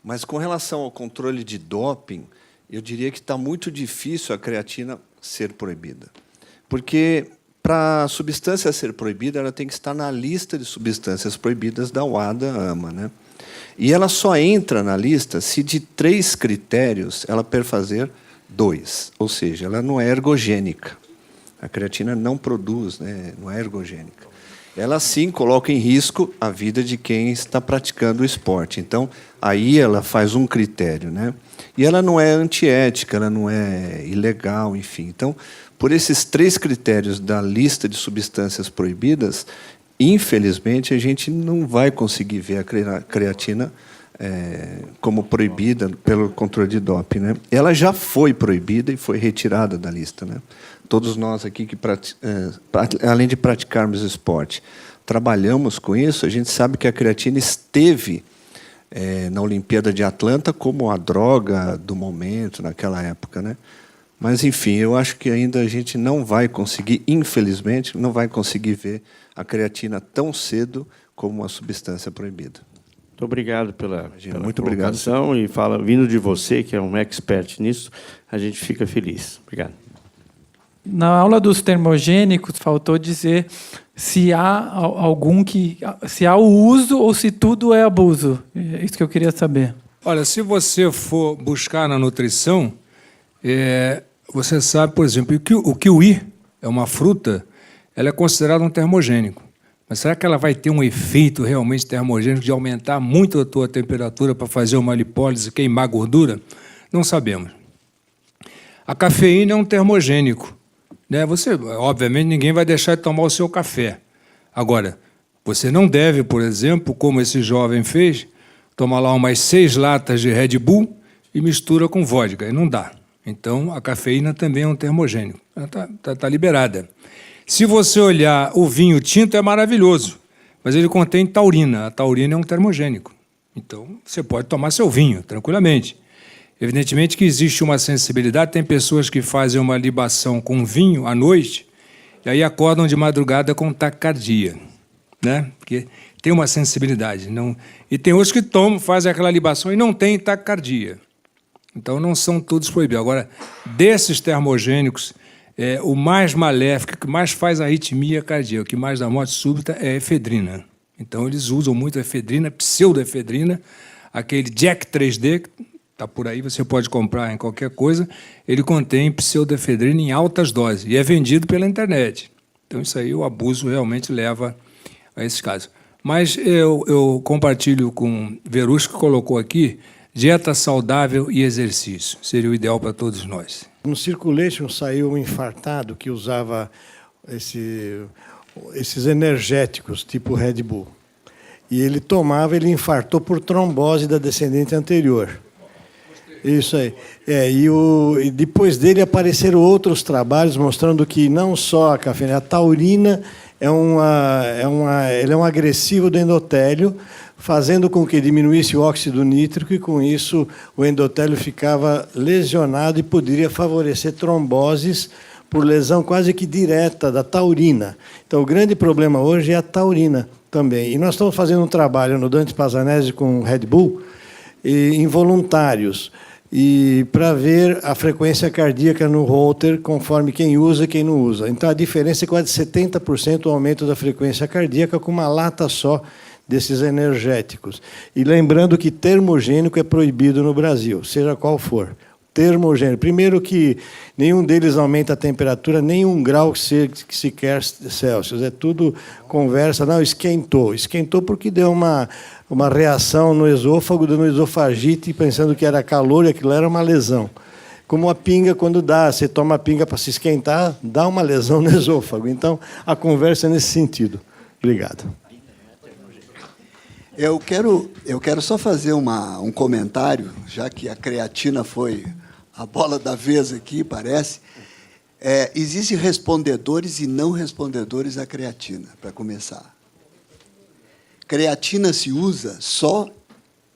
mas com relação ao controle de doping, eu diria que está muito difícil a creatina ser proibida. Porque, para a substância ser proibida, ela tem que estar na lista de substâncias proibidas da UADA, AMA. Né? E ela só entra na lista se de 3 critérios ela perfazer 2, ou seja, ela não é ergogênica. A creatina não produz, né? Não é ergogênica. Ela, sim, coloca em risco a vida de quem está praticando o esporte. Então, aí ela faz um critério. Né? E ela não é antiética, ela não é ilegal, enfim. Então, por esses 3 critérios da lista de substâncias proibidas, infelizmente, a gente não vai conseguir ver a creatina como proibida pelo controle de doping. Né? Ela já foi proibida e foi retirada da lista. Né? Todos nós aqui, além de praticarmos esporte, trabalhamos com isso, a gente sabe que a creatina esteve na Olimpíada de Atlanta como a droga do momento, naquela época. Né? Mas, enfim, eu acho que ainda a gente não vai conseguir, infelizmente, não vai conseguir ver a creatina tão cedo como uma substância proibida. Muito obrigado pela Muito colocação. Obrigado. E vindo de você, que é um expert nisso, a gente fica feliz. Obrigado. Na aula dos termogênicos, faltou dizer se há se há o uso ou se tudo é abuso. É isso que eu queria saber. Olha, se você for buscar na nutrição, você sabe, por exemplo, que o kiwi é uma fruta, ela é considerada um termogênico. Mas será que ela vai ter um efeito realmente termogênico de aumentar muito a tua temperatura para fazer uma lipólise e queimar gordura? Não sabemos. A cafeína é um termogênico, né? Você, obviamente, ninguém vai deixar de tomar o seu café. Agora, você não deve, por exemplo, como esse jovem fez, tomar lá umas 6 latas de Red Bull e mistura com vodka. E não dá. Então, a cafeína também é um termogênico. Ela está liberada. Se você olhar o vinho tinto, é maravilhoso, mas ele contém taurina. A taurina é um termogênico. Então, você pode tomar seu vinho, tranquilamente. Evidentemente que existe uma sensibilidade. Tem pessoas que fazem uma libação com vinho à noite e aí acordam de madrugada com taquicardia, né? Porque tem uma sensibilidade. Não... E tem outros que tomam, fazem aquela libação e não tem taquicardia. Então, não são todos proibidos. Agora, desses termogênicos, o mais maléfico, que mais faz arritmia cardíaca, o que mais dá morte súbita é a efedrina. Então, eles usam muito a efedrina, pseudoefedrina, aquele Jack 3D, que está por aí, você pode comprar em qualquer coisa, ele contém pseudoefedrina em altas doses e é vendido pela internet. Então, isso aí, o abuso realmente leva a esses casos. Mas eu compartilho com o Verusca, que colocou aqui, dieta saudável e exercício. Seria o ideal para todos nós. No Circulation saiu um infartado que usava esses energéticos, tipo Red Bull. E ele tomava, ele infartou por trombose da descendente anterior. Isso aí. E depois dele apareceram outros trabalhos mostrando que não só a cafeína, a taurina ele é um agressivo do endotélio, fazendo com que diminuísse o óxido nítrico e, com isso, o endotélio ficava lesionado e poderia favorecer tromboses por lesão quase que direta da taurina. Então, o grande problema hoje é a taurina também. E nós estamos fazendo um trabalho no Dante Pazzanese com Red Bull, em voluntários, e para ver a frequência cardíaca no holter, conforme quem usa e quem não usa. Então, a diferença é quase 70% o aumento da frequência cardíaca com uma lata só desses energéticos. E lembrando que termogênico é proibido no Brasil, seja qual for. Termogênico. Primeiro que nenhum deles aumenta a temperatura, nem 1 grau sequer Celsius. É tudo conversa. Não, esquentou. Esquentou porque deu uma reação no esôfago, dando esofagite, pensando que era calor e aquilo era uma lesão. Como a pinga, quando você toma a pinga para se esquentar, dá uma lesão no esôfago. Então, a conversa é nesse sentido. Obrigado. Eu quero só fazer um comentário, já que a creatina foi a bola da vez aqui, parece. Existem respondedores e não respondedores à creatina, para começar. Creatina se usa só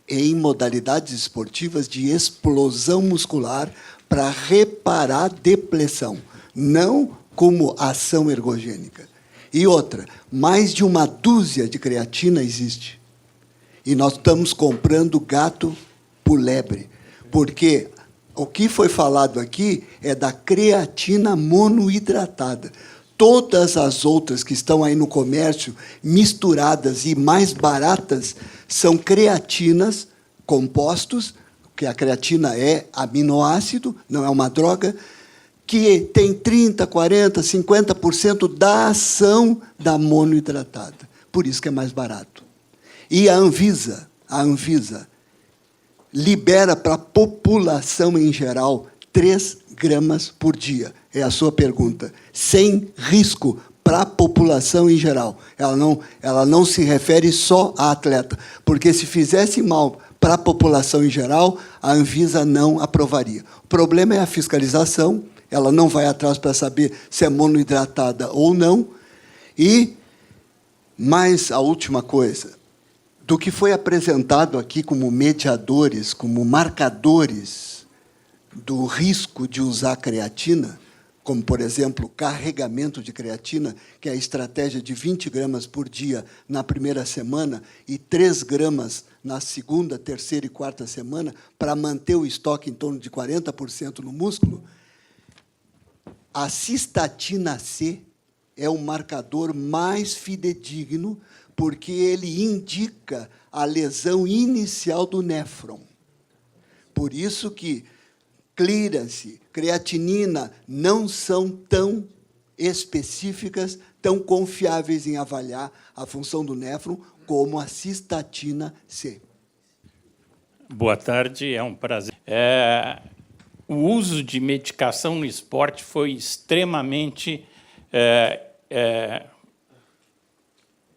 em modalidades esportivas de explosão muscular para reparar depressão, não como ação ergogênica. E outra, mais de 12 de creatina existe. E nós estamos comprando gato por lebre, porque o que foi falado aqui é da creatina monoidratada. Todas as outras que estão aí no comércio, misturadas e mais baratas, são creatinas compostos, que a creatina é aminoácido, não é uma droga, que tem 30%, 40%, 50% da ação da monoidratada. Por isso que é mais barato. E a Anvisa libera para a população em geral 3 gramas por dia. É a sua pergunta. Sem risco para a população em geral. Ela não se refere só a atleta, porque se fizesse mal para a população em geral, a Anvisa não aprovaria. O problema é a fiscalização, ela não vai atrás para saber se é monoidratada ou não. E, mais a última coisa, do que foi apresentado aqui como mediadores, como marcadores do risco de usar creatina, como, por exemplo, carregamento de creatina, que é a estratégia de 20 gramas por dia na primeira semana e 3 gramas na segunda, terceira e quarta semana, para manter o estoque em torno de 40% no músculo, a cistatina C é o marcador mais fidedigno, porque ele indica a lesão inicial do néfron. Por isso que clearance, creatinina não são tão específicas tão confiáveis em avaliar a função do néfron como a cistatina C. Boa tarde, é um prazer. O uso de medicação no esporte foi extremamente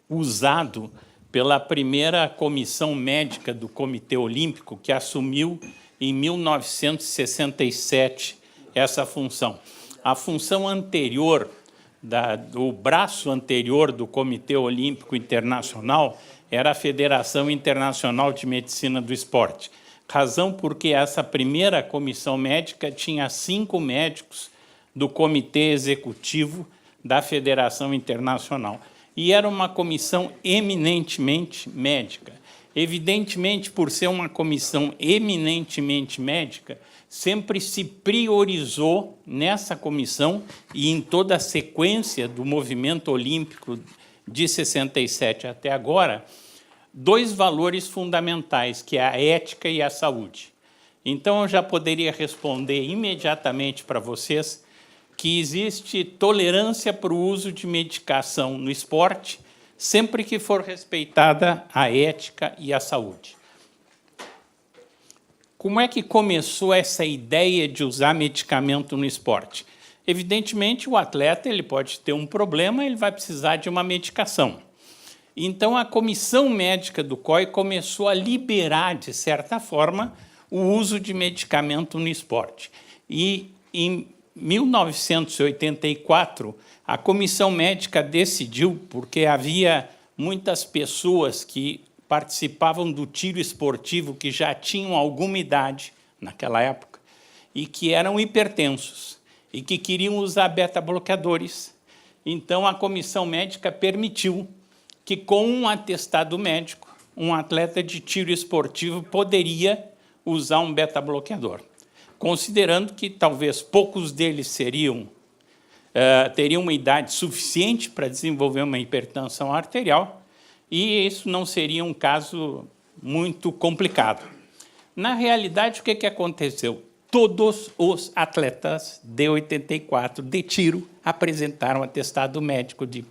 usado pela primeira comissão médica do Comitê Olímpico, que assumiu em 1967 essa função. A função anterior, do braço anterior do Comitê Olímpico Internacional, era a Federação Internacional de Medicina do Esporte, razão porque essa primeira comissão médica tinha 5 médicos do Comitê Executivo da Federação Internacional. E era uma comissão eminentemente médica. Evidentemente, por ser uma comissão eminentemente médica, sempre se priorizou nessa comissão e em toda a sequência do movimento olímpico de 67 até agora, 2 valores fundamentais, que é a ética e a saúde. Então, eu já poderia responder imediatamente para vocês que existe tolerância para o uso de medicação no esporte, sempre que for respeitada a ética e a saúde. Como é que começou essa ideia de usar medicamento no esporte? Evidentemente, o atleta ele pode ter um problema, ele vai precisar de uma medicação. Então, a comissão médica do COI começou a liberar, de certa forma, o uso de medicamento no esporte. E, em 1984, a comissão médica decidiu, porque havia muitas pessoas que participavam do tiro esportivo que já tinham alguma idade naquela época e que eram hipertensos e que queriam usar beta-bloqueadores. Então, a comissão médica permitiu que, com um atestado médico, um atleta de tiro esportivo poderia usar um beta-bloqueador, considerando que talvez poucos deles teriam uma idade suficiente para desenvolver uma hipertensão arterial, e isso não seria um caso muito complicado. Na realidade, o que aconteceu? Todos os atletas de 84 de tiro apresentaram atestado médico de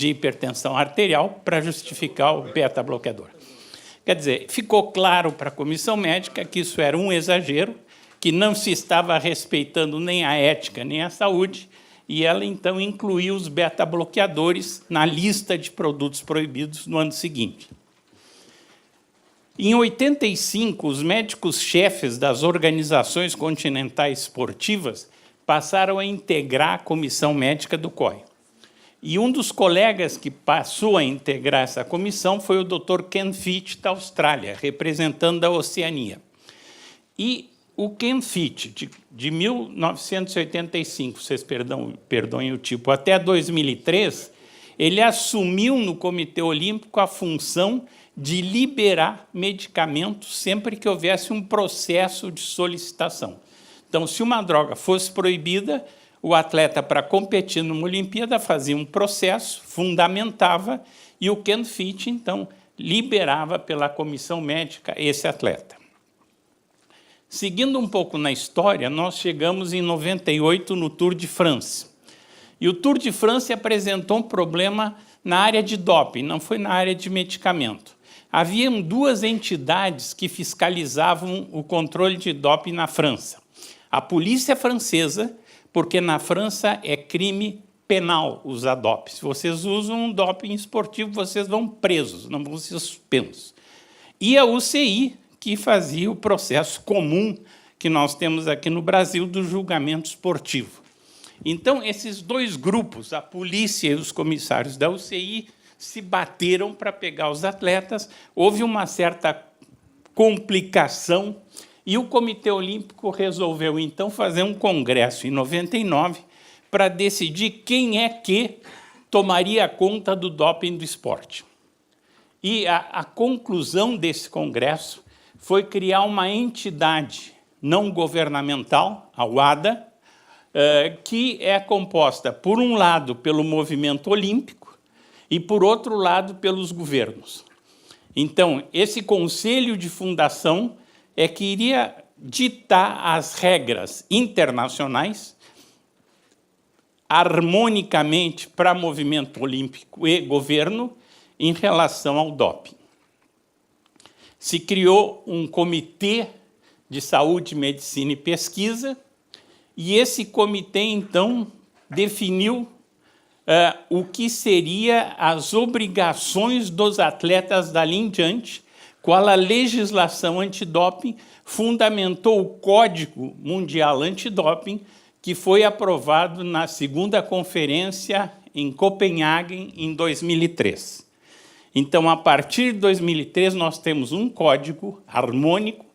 hipertensão arterial para justificar o beta-bloqueador. Quer dizer, ficou claro para a comissão médica que isso era um exagero, que não se estava respeitando nem a ética nem a saúde, e ela, então, incluiu os beta-bloqueadores na lista de produtos proibidos no ano seguinte. Em 85, os médicos-chefes das organizações continentais esportivas passaram a integrar a comissão médica do COI. E um dos colegas que passou a integrar essa comissão foi o Dr. Ken Fitch, da Austrália, representando a Oceania. E o Ken Fitch, de 1985, vocês perdoem o tipo, até 2003, ele assumiu no Comitê Olímpico a função de liberar medicamentos sempre que houvesse um processo de solicitação. Então, se uma droga fosse proibida, o atleta, para competir numa Olimpíada, fazia um processo, fundamentava, e o Ken Fitch, então, liberava pela comissão médica esse atleta. Seguindo um pouco na história, nós chegamos em 98 no Tour de France. E o Tour de France apresentou um problema na área de doping, não foi na área de medicamento. Haviam 2 entidades que fiscalizavam o controle de doping na França. A polícia francesa, porque na França é crime penal usar doping. Se vocês usam um doping esportivo, vocês vão presos, não vão ser suspensos. E a UCI, que fazia o processo comum que nós temos aqui no Brasil do julgamento esportivo. Então, esses 2 grupos, a polícia e os comissários da UCI, se bateram para pegar os atletas, houve uma certa complicação, e o Comitê Olímpico resolveu, então, fazer um congresso em 99 para decidir quem é que tomaria conta do doping do esporte. E a conclusão desse congresso foi criar uma entidade não governamental, a WADA, que é composta, por um lado, pelo movimento olímpico e, por outro lado, pelos governos. Então, esse conselho de fundação é que iria ditar as regras internacionais harmonicamente para movimento olímpico e governo em relação ao doping. Se criou um comitê de saúde, medicina e pesquisa, e esse comitê, então, definiu o que seriam as obrigações dos atletas dali em diante, qual a legislação antidoping, fundamentou o Código Mundial Antidoping, que foi aprovado na segunda conferência em Copenhague, em 2003. Então, a partir de 2003, nós temos um código harmônico,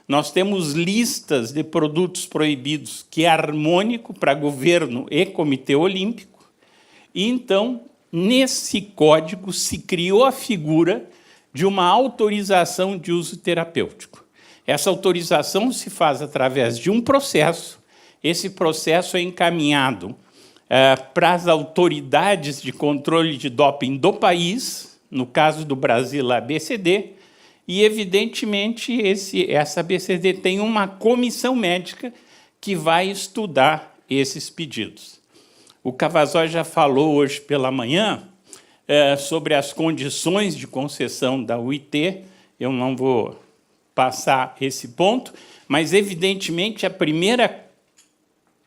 nós temos listas de produtos proibidos que é harmônico para governo e Comitê Olímpico, e, então, nesse código se criou a figura de uma autorização de uso terapêutico. Essa autorização se faz através de um processo. Esse processo é encaminhado para as autoridades de controle de doping do país, no caso do Brasil, a ABCD, e, evidentemente, essa ABCD tem uma comissão médica que vai estudar esses pedidos. O Cavazós já falou hoje pela manhã sobre as condições de concessão da UIT, eu não vou passar esse ponto, mas, evidentemente, a primeira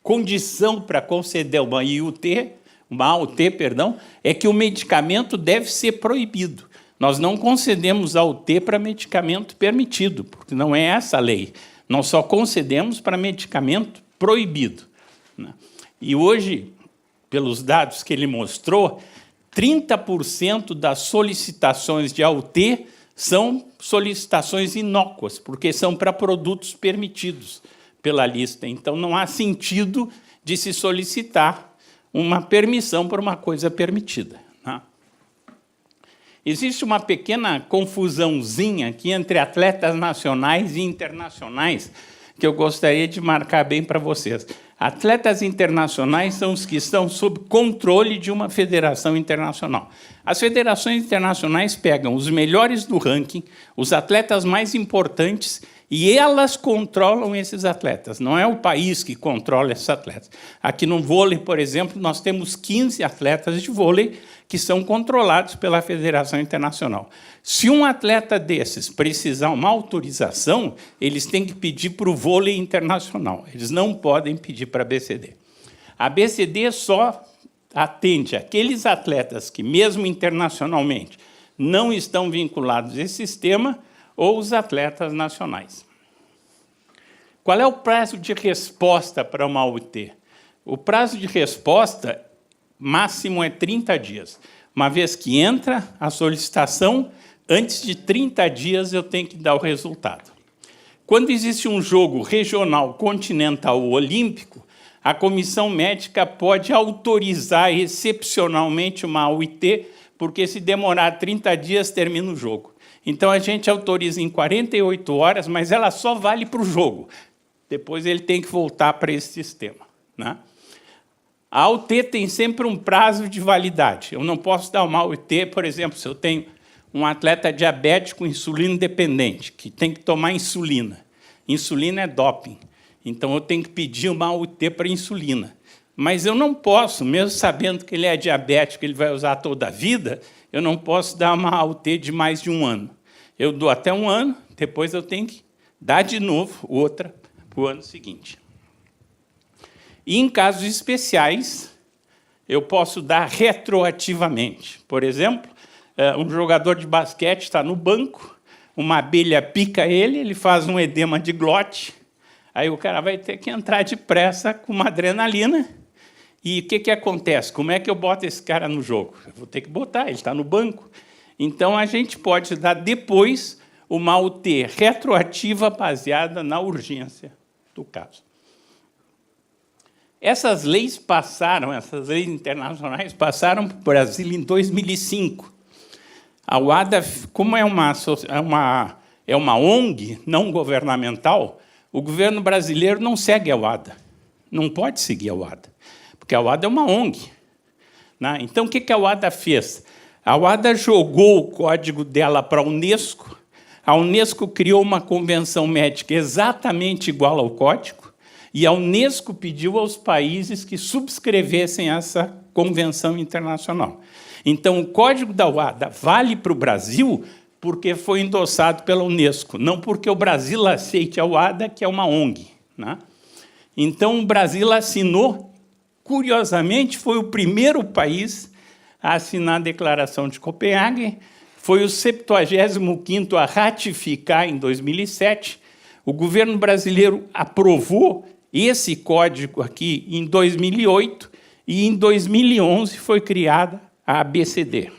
condição para conceder uma AUT, é que o medicamento deve ser proibido. Nós não concedemos AUT para medicamento permitido, porque não é essa a lei. Nós só concedemos para medicamento proibido. E hoje, pelos dados que ele mostrou, 30% das solicitações de AUT são solicitações inócuas, porque são para produtos permitidos pela lista. Então, não há sentido de se solicitar uma permissão por uma coisa permitida. Existe uma pequena confusãozinha aqui entre atletas nacionais e internacionais que eu gostaria de marcar bem para vocês. Atletas internacionais são os que estão sob controle de uma federação internacional. As federações internacionais pegam os melhores do ranking, os atletas mais importantes, e elas controlam esses atletas. Não é o país que controla esses atletas. Aqui no vôlei, por exemplo, nós temos 15 atletas de vôlei que são controlados pela Federação Internacional. Se um atleta desses precisar uma autorização, eles têm que pedir para o vôlei internacional. Eles não podem pedir para a ABCD. A ABCD só atende aqueles atletas que, mesmo internacionalmente, não estão vinculados a esse sistema, ou os atletas nacionais. Qual é o prazo de resposta para uma AUT? O prazo de resposta máximo é 30 dias. Uma vez que entra a solicitação, antes de 30 dias eu tenho que dar o resultado. Quando existe um jogo regional, continental ou olímpico, a comissão médica pode autorizar excepcionalmente uma AUT, porque se demorar 30 dias, termina o jogo. Então, a gente autoriza em 48 horas, mas ela só vale para o jogo. Depois ele tem que voltar para esse sistema. A AUT tem sempre um prazo de validade. Eu não posso dar uma AUT, por exemplo, se eu tenho um atleta diabético insulino dependente, que tem que tomar insulina. Insulina é doping. Então, eu tenho que pedir uma AUT para insulina. Mas eu não posso, mesmo sabendo que ele é diabético, ele vai usar toda a vida, eu não posso dar uma AUT de mais de 1 ano. Eu dou até 1 ano, depois eu tenho que dar de novo outra para o ano seguinte. E, em casos especiais, eu posso dar retroativamente. Por exemplo, um jogador de basquete está no banco, uma abelha pica ele, ele faz um edema de glote, aí o cara vai ter que entrar depressa com uma adrenalina. E o que acontece? Como é que eu boto esse cara no jogo? Eu vou ter que botar, ele está no banco. Então, a gente pode dar depois uma AUT retroativa baseada na urgência do caso. Essas leis internacionais passaram para o Brasil em 2005. A UADA, como é uma ONG não governamental, o governo brasileiro não segue a UADA. Não pode seguir a UADA. Porque a UADA é uma ONG. Então, o que a UADA fez? A UADA jogou o código dela para a Unesco. A Unesco criou uma convenção médica exatamente igual ao código, E a Unesco pediu aos países que subscrevessem essa convenção internacional. Então, o Código da UADA vale para o Brasil porque foi endossado pela Unesco, não porque o Brasil aceite a UADA, que é uma ONG, né? Então, o Brasil assinou, curiosamente, foi o primeiro país a assinar a Declaração de Copenhague, foi o 75º a ratificar em 2007. O governo brasileiro aprovou esse código aqui em 2008 e, em 2011, foi criada a ABCD.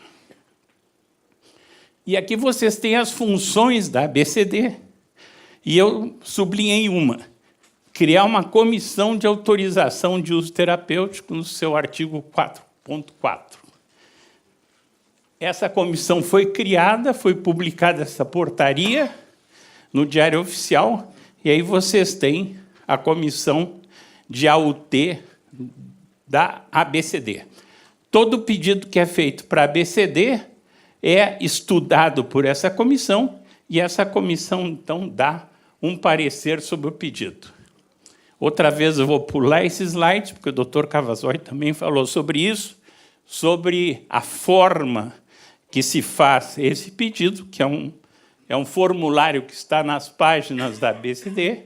E aqui vocês têm as funções da ABCD, e eu sublinhei uma: criar uma comissão de autorização de uso terapêutico no seu artigo 4.4. Essa comissão foi criada, foi publicada essa portaria no Diário Oficial, e aí vocês têm a comissão de AUT da ABCD. Todo pedido que é feito para a ABCD é estudado por essa comissão, e essa comissão, então, dá um parecer sobre o pedido. Outra vez eu vou pular esse slide, porque o doutor Cavazoli também falou sobre isso, sobre a forma que se faz esse pedido, que é um formulário que está nas páginas da ABCD,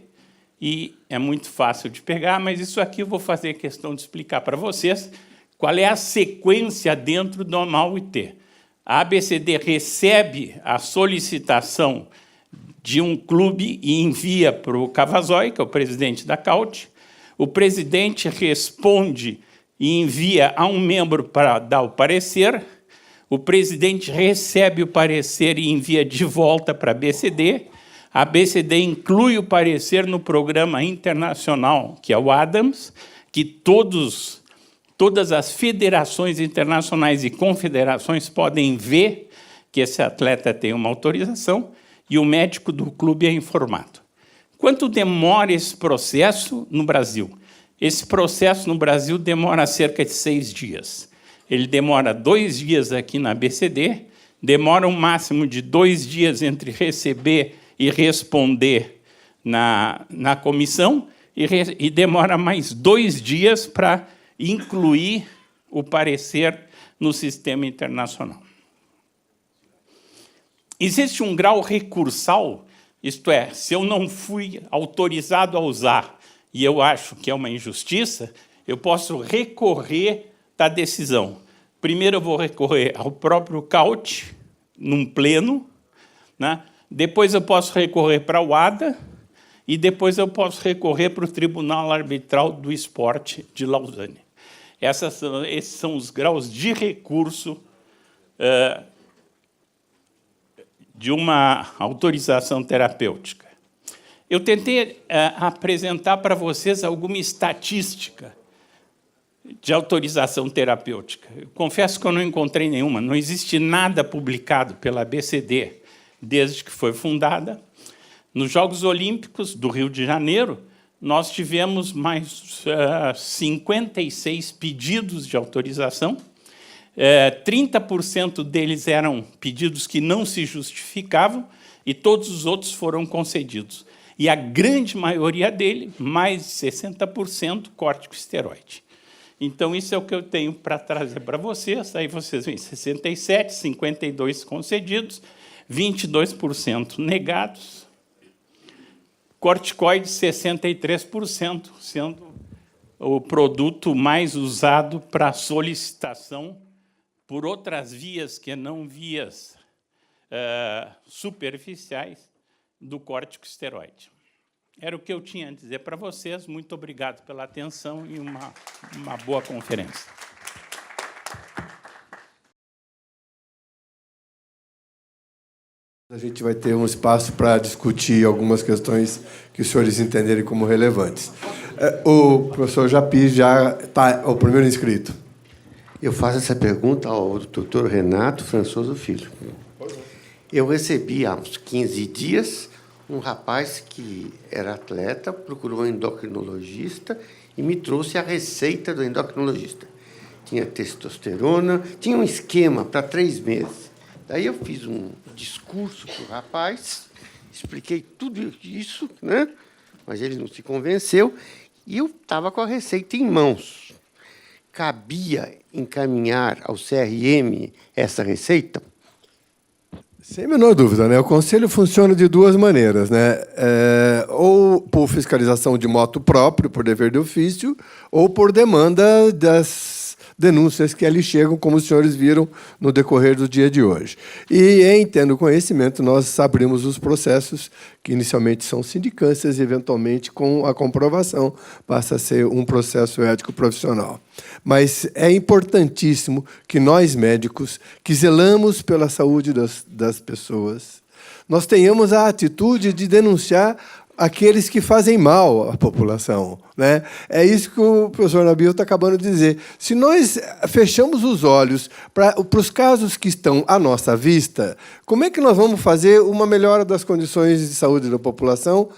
e é muito fácil de pegar, mas isso aqui eu vou fazer questão de explicar para vocês qual é a sequência dentro do AMAL-IT. A ABCD recebe a solicitação de um clube e envia para o Cavazoli, que é o presidente da CAUT. O presidente responde e envia a um membro para dar o parecer. O presidente recebe o parecer e envia de volta para a ABCD. A ABCD inclui o parecer no programa internacional, que é o ADAMS, que todas as federações internacionais e confederações podem ver que esse atleta tem uma autorização, e o médico do clube é informado. Quanto demora esse processo no Brasil? Esse processo no Brasil demora cerca de 6 dias. Ele demora 2 dias aqui na ABCD, demora um máximo de 2 dias entre receber e responder na comissão, e demora mais 2 dias para incluir o parecer no sistema internacional. Existe um grau recursal, isto é, se eu não fui autorizado a usar e eu acho que é uma injustiça, eu posso recorrer da decisão. Primeiro eu vou recorrer ao próprio CAUT, num pleno, né? Depois eu posso recorrer para o ADA, e depois eu posso recorrer para o Tribunal Arbitral do Esporte de Lausanne. Esses são os graus de recurso de uma autorização terapêutica. Eu tentei apresentar para vocês alguma estatística de autorização terapêutica. Eu confesso que eu não encontrei nenhuma. Não existe nada publicado pela ABCD desde que foi fundada. Nos Jogos Olímpicos do Rio de Janeiro, nós tivemos mais 56 pedidos de autorização. 30% deles eram pedidos que não se justificavam, e todos os outros foram concedidos. E a grande maioria dele, mais de 60%, córticosteroide. Então, isso é o que eu tenho para trazer para vocês. Aí vocês veem 67, 52 concedidos, 22% negados, corticoide 63%, sendo o produto mais usado para solicitação por outras vias que não vias superficiais do corticosteroide. Era o que eu tinha a dizer para vocês. Muito obrigado pela atenção e uma boa conferência. A gente vai ter um espaço para discutir algumas questões que os senhores entenderem como relevantes. O professor Japy já está o primeiro inscrito. Eu faço essa pergunta ao doutor Renato Françoso Filho. Eu recebi há uns 15 dias um rapaz que era atleta, procurou um endocrinologista e me trouxe a receita do endocrinologista. Tinha testosterona, tinha um esquema para 3 meses. Daí eu fiz um discurso para o rapaz, expliquei tudo isso, né? Mas ele não se convenceu. E eu estava com a receita em mãos. Cabia encaminhar ao CRM essa receita? Sem a menor dúvida, né? O conselho funciona de duas maneiras, né? Ou por fiscalização de motu próprio, por dever de ofício, ou por demanda das denúncias que ali chegam, como os senhores viram no decorrer do dia de hoje. E, em tendo conhecimento, nós abrimos os processos, que inicialmente são sindicâncias, e, eventualmente, com a comprovação, passa a ser um processo ético profissional. Mas é importantíssimo que nós, médicos, que zelamos pela saúde das pessoas, nós tenhamos a atitude de denunciar aqueles que fazem mal à população, né? É isso que o professor Nabil está acabando de dizer. Se nós fechamos os olhos para os casos que estão à nossa vista, como é que nós vamos fazer uma melhora das condições de saúde da população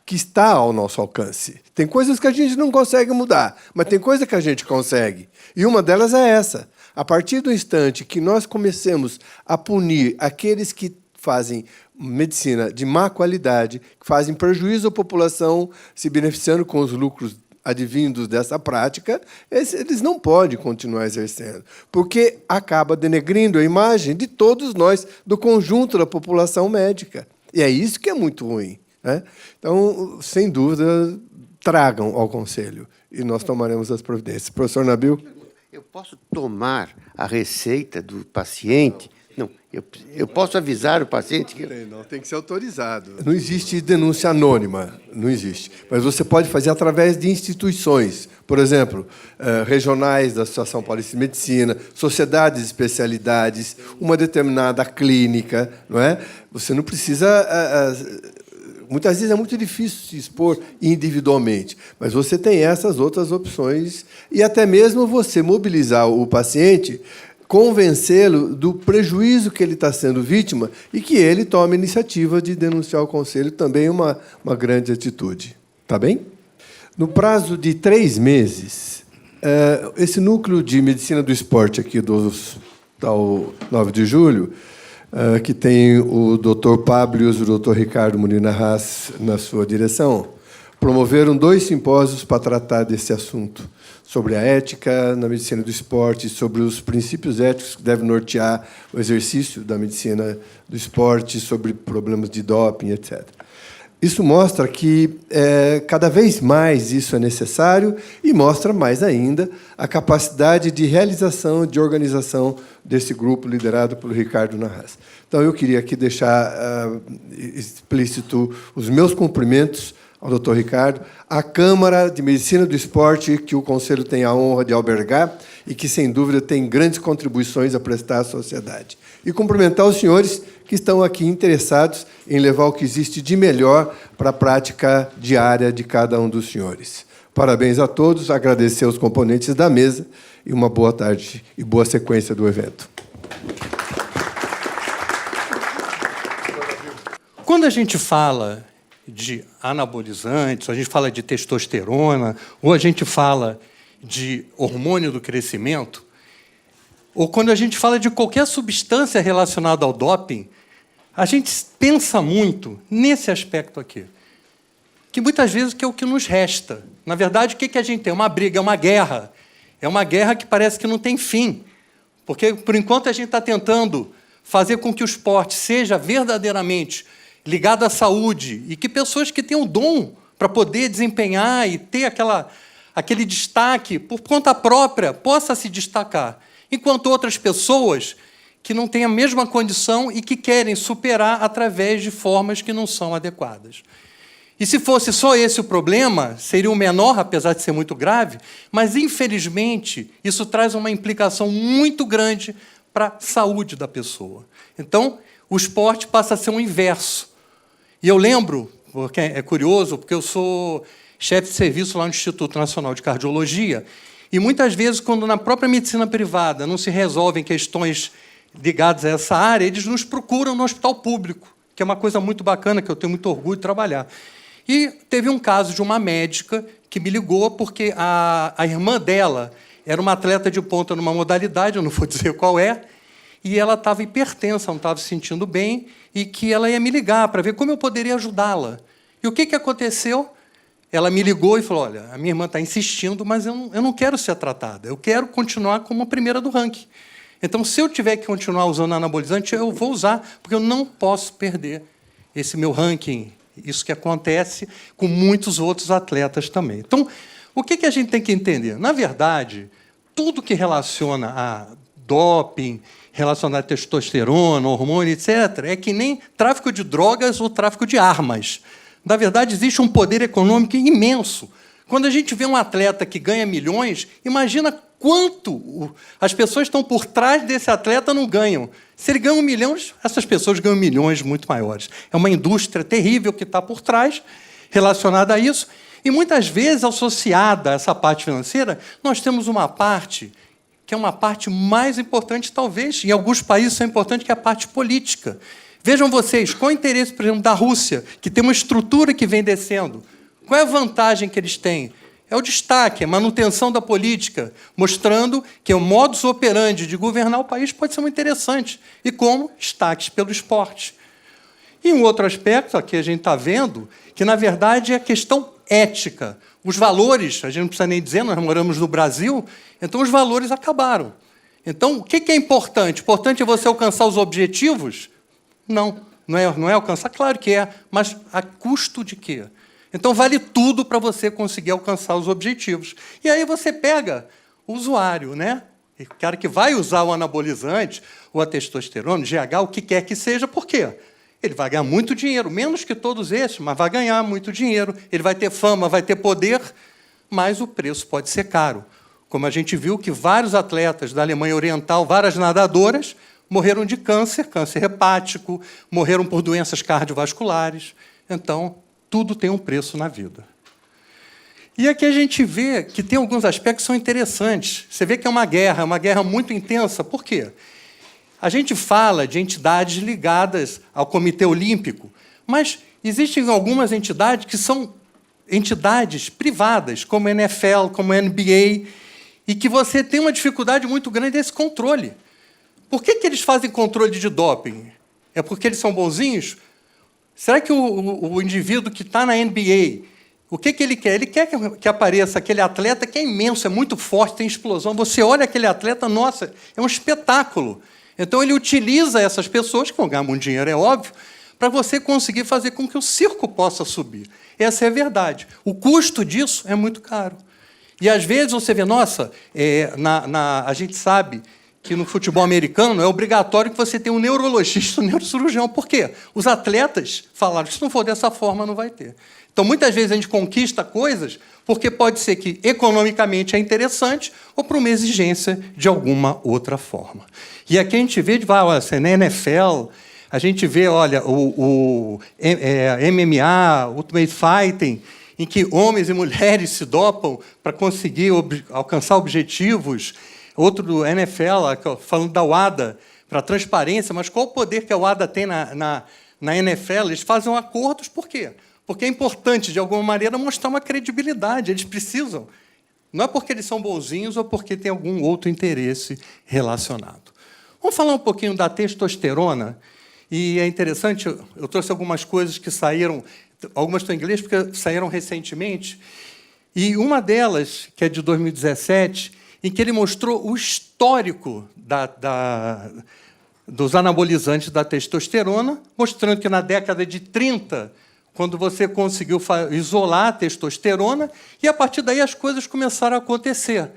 que está ao nosso alcance? Tem coisas que a gente não consegue mudar, mas tem coisa que a gente consegue. E uma delas é essa. A partir do instante que nós comecemos a punir aqueles que fazem medicina de má qualidade, que fazem prejuízo à população, se beneficiando com os lucros advindos dessa prática, eles não podem continuar exercendo, porque acaba denegrindo a imagem de todos nós, do conjunto da população médica. E é isso que é muito ruim, né? Então, sem dúvida, tragam ao Conselho, e nós tomaremos as providências. Professor Nabil? Eu posso tomar a receita do paciente? Não, eu posso avisar o paciente que... Não, tem que ser autorizado. Não existe denúncia anônima, não existe. Mas você pode fazer através de instituições, por exemplo, regionais da Associação Paulista de Medicina, sociedades de especialidades, uma determinada clínica, não é? Você não precisa... Muitas vezes é muito difícil se expor individualmente, mas você tem essas outras opções e até mesmo você mobilizar o paciente, convencê-lo do prejuízo que ele está sendo vítima e que ele tome a iniciativa de denunciar o Conselho, também é uma grande atitude. Está bem? No prazo de 3 meses, esse núcleo de medicina do esporte aqui do Hospital 9 de Julho, que tem o Dr. Páblios e o Dr. Ricardo Molina Haas na sua direção, promoveram 2 simpósios para tratar desse assunto, sobre a ética na medicina do esporte, sobre os princípios éticos que devem nortear o exercício da medicina do esporte, sobre problemas de doping, etc. Isso mostra que cada vez mais isso é necessário e mostra mais ainda a capacidade de realização, de organização desse grupo liderado pelo Ricardo Narras. Então, eu queria aqui deixar explícito os meus cumprimentos ao Dr. Ricardo, à Câmara de Medicina do Esporte, que o Conselho tem a honra de albergar e que, sem dúvida, tem grandes contribuições a prestar à sociedade. E cumprimentar os senhores que estão aqui interessados em levar o que existe de melhor para a prática diária de cada um dos senhores. Parabéns a todos, agradecer aos componentes da mesa e uma boa tarde e boa sequência do evento. Quando a gente fala de anabolizantes, a gente fala de testosterona, ou a gente fala de hormônio do crescimento, ou quando a gente fala de qualquer substância relacionada ao doping, a gente pensa muito nesse aspecto aqui, que muitas vezes que é o que nos resta. Na verdade, o que a gente tem? Uma briga, é uma guerra que parece que não tem fim, porque, por enquanto, a gente está tentando fazer com que o esporte seja verdadeiramente ligado à saúde e que pessoas que têm o dom para poder desempenhar e ter aquele destaque por conta própria possa se destacar, enquanto outras pessoas que não têm a mesma condição e que querem superar através de formas que não são adequadas. E se fosse só esse o problema, seria o menor, apesar de ser muito grave, mas, infelizmente, isso traz uma implicação muito grande para a saúde da pessoa. Então, o esporte passa a ser um inverso. E eu lembro, porque é curioso, porque eu sou chefe de serviço lá no Instituto Nacional de Cardiologia, e muitas vezes, quando na própria medicina privada não se resolvem questões ligadas a essa área, eles nos procuram no hospital público, que é uma coisa muito bacana, que eu tenho muito orgulho de trabalhar. E teve um caso de uma médica que me ligou porque a irmã dela era uma atleta de ponta numa modalidade, eu não vou dizer qual é, e ela estava hipertensa, não estava se sentindo bem, e que ela ia me ligar para ver como eu poderia ajudá-la. E o que aconteceu? ela me ligou e falou, olha, a minha irmã está insistindo, mas eu não quero ser tratada, eu quero continuar como a primeira do ranking. Então, se eu tiver que continuar usando anabolizante, eu vou usar, porque eu não posso perder esse meu ranking. Isso que acontece com muitos outros atletas também. Então, o que a gente tem que entender? Na verdade, tudo que relaciona a doping, relacionado a testosterona, hormônio, etc., é que nem tráfico de drogas ou tráfico de armas. Na verdade, existe um poder econômico imenso. Quando a gente vê um atleta que ganha milhões, imagina quanto as pessoas que estão por trás desse atleta não ganham. Se ele ganha 1 milhão, essas pessoas ganham milhões muito maiores. É uma indústria terrível que está por trás, relacionada a isso. E, muitas vezes, associada a essa parte financeira, nós temos uma parte que é uma parte mais importante, talvez, em alguns países é importante, que é a parte política. Vejam vocês, qual é o interesse, por exemplo, da Rússia, que tem uma estrutura que vem descendo? Qual é a vantagem que eles têm? É o destaque, a manutenção da política, mostrando que o modus operandi de governar o país pode ser muito interessante. E como? Destaques pelo esporte. E um outro aspecto aqui a gente está vendo, que, na verdade, é a questão ética. Os valores, a gente não precisa nem dizer, nós moramos no Brasil, então os valores acabaram. Então, o que é importante? Importante é você alcançar os objetivos? Não é alcançar? Claro que é, mas a custo de quê? Então, vale tudo para você conseguir alcançar os objetivos. E aí você pega o usuário, né? O cara que vai usar o anabolizante, ou a testosterona, o GH, o que quer que seja, por quê? Ele vai ganhar muito dinheiro, menos que todos esses, mas vai ganhar muito dinheiro. Ele vai ter fama, vai ter poder, mas o preço pode ser caro. Como a gente viu que vários atletas da Alemanha Oriental, várias nadadoras, morreram de câncer hepático, morreram por doenças cardiovasculares. Então, tudo tem um preço na vida. E aqui a gente vê que tem alguns aspectos que são interessantes. Você vê que é uma guerra muito intensa. Por quê? A gente fala de entidades ligadas ao Comitê Olímpico, mas existem algumas entidades que são entidades privadas, como a NFL, como a NBA, e que você tem uma dificuldade muito grande desse controle. Por que eles fazem controle de doping? É porque eles são bonzinhos? Será que o indivíduo que está na NBA, o que ele quer? Ele quer que apareça aquele atleta que é imenso, é muito forte, tem explosão. Você olha aquele atleta, nossa, é um espetáculo. Então, ele utiliza essas pessoas, que vão ganhar muito dinheiro, é óbvio, para você conseguir fazer com que o circo possa subir. Essa é a verdade. O custo disso é muito caro. E, às vezes, você vê, nossa, a gente sabe que no futebol americano é obrigatório que você tenha um neurologista, um neurocirurgião. Por quê? Os atletas falaram que, se não for dessa forma, não vai ter. Então, muitas vezes, a gente conquista coisas porque pode ser que, economicamente, é interessante ou por uma exigência de alguma outra forma. E aqui a gente vê, na NFL, a gente vê, olha, o MMA, Ultimate Fighting, em que homens e mulheres se dopam para conseguir alcançar objetivos. Outro do NFL, falando da WADA, para transparência, mas qual o poder que a WADA tem na NFL? Eles fazem acordos, por quê? Porque é importante, de alguma maneira, mostrar uma credibilidade. Eles precisam. Não é porque eles são bonzinhos ou porque tem algum outro interesse relacionado. Vamos falar um pouquinho da testosterona. E é interessante, eu trouxe algumas coisas que saíram, algumas estão em inglês porque saíram recentemente, e uma delas, que é de 2017, em que ele mostrou o histórico dos anabolizantes da testosterona, mostrando que na década de 30, quando você conseguiu isolar a testosterona, e a partir daí as coisas começaram a acontecer.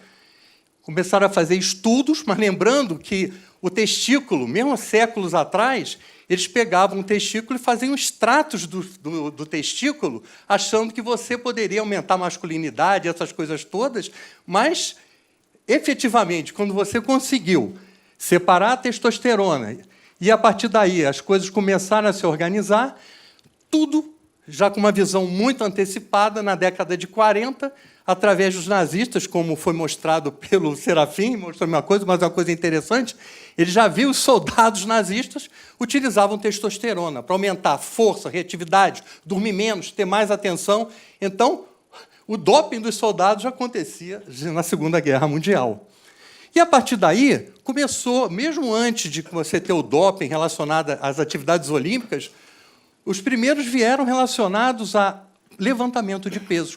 Começaram a fazer estudos, mas lembrando que o testículo, mesmo séculos atrás, eles pegavam um testículo e faziam extratos do testículo, achando que você poderia aumentar a masculinidade, essas coisas todas, mas, efetivamente, quando você conseguiu separar a testosterona e, a partir daí, as coisas começaram a se organizar, tudo já com uma visão muito antecipada, na década de 40, através dos nazistas, como foi mostrado pelo Serafim, mostrou uma coisa, mas uma coisa interessante, ele já viu os soldados nazistas utilizavam testosterona para aumentar a força, a reatividade, dormir menos, ter mais atenção. Então, o doping dos soldados já acontecia na Segunda Guerra Mundial. E, a partir daí, começou, mesmo antes de você ter o doping relacionado às atividades olímpicas, os primeiros vieram relacionados a levantamento de pesos,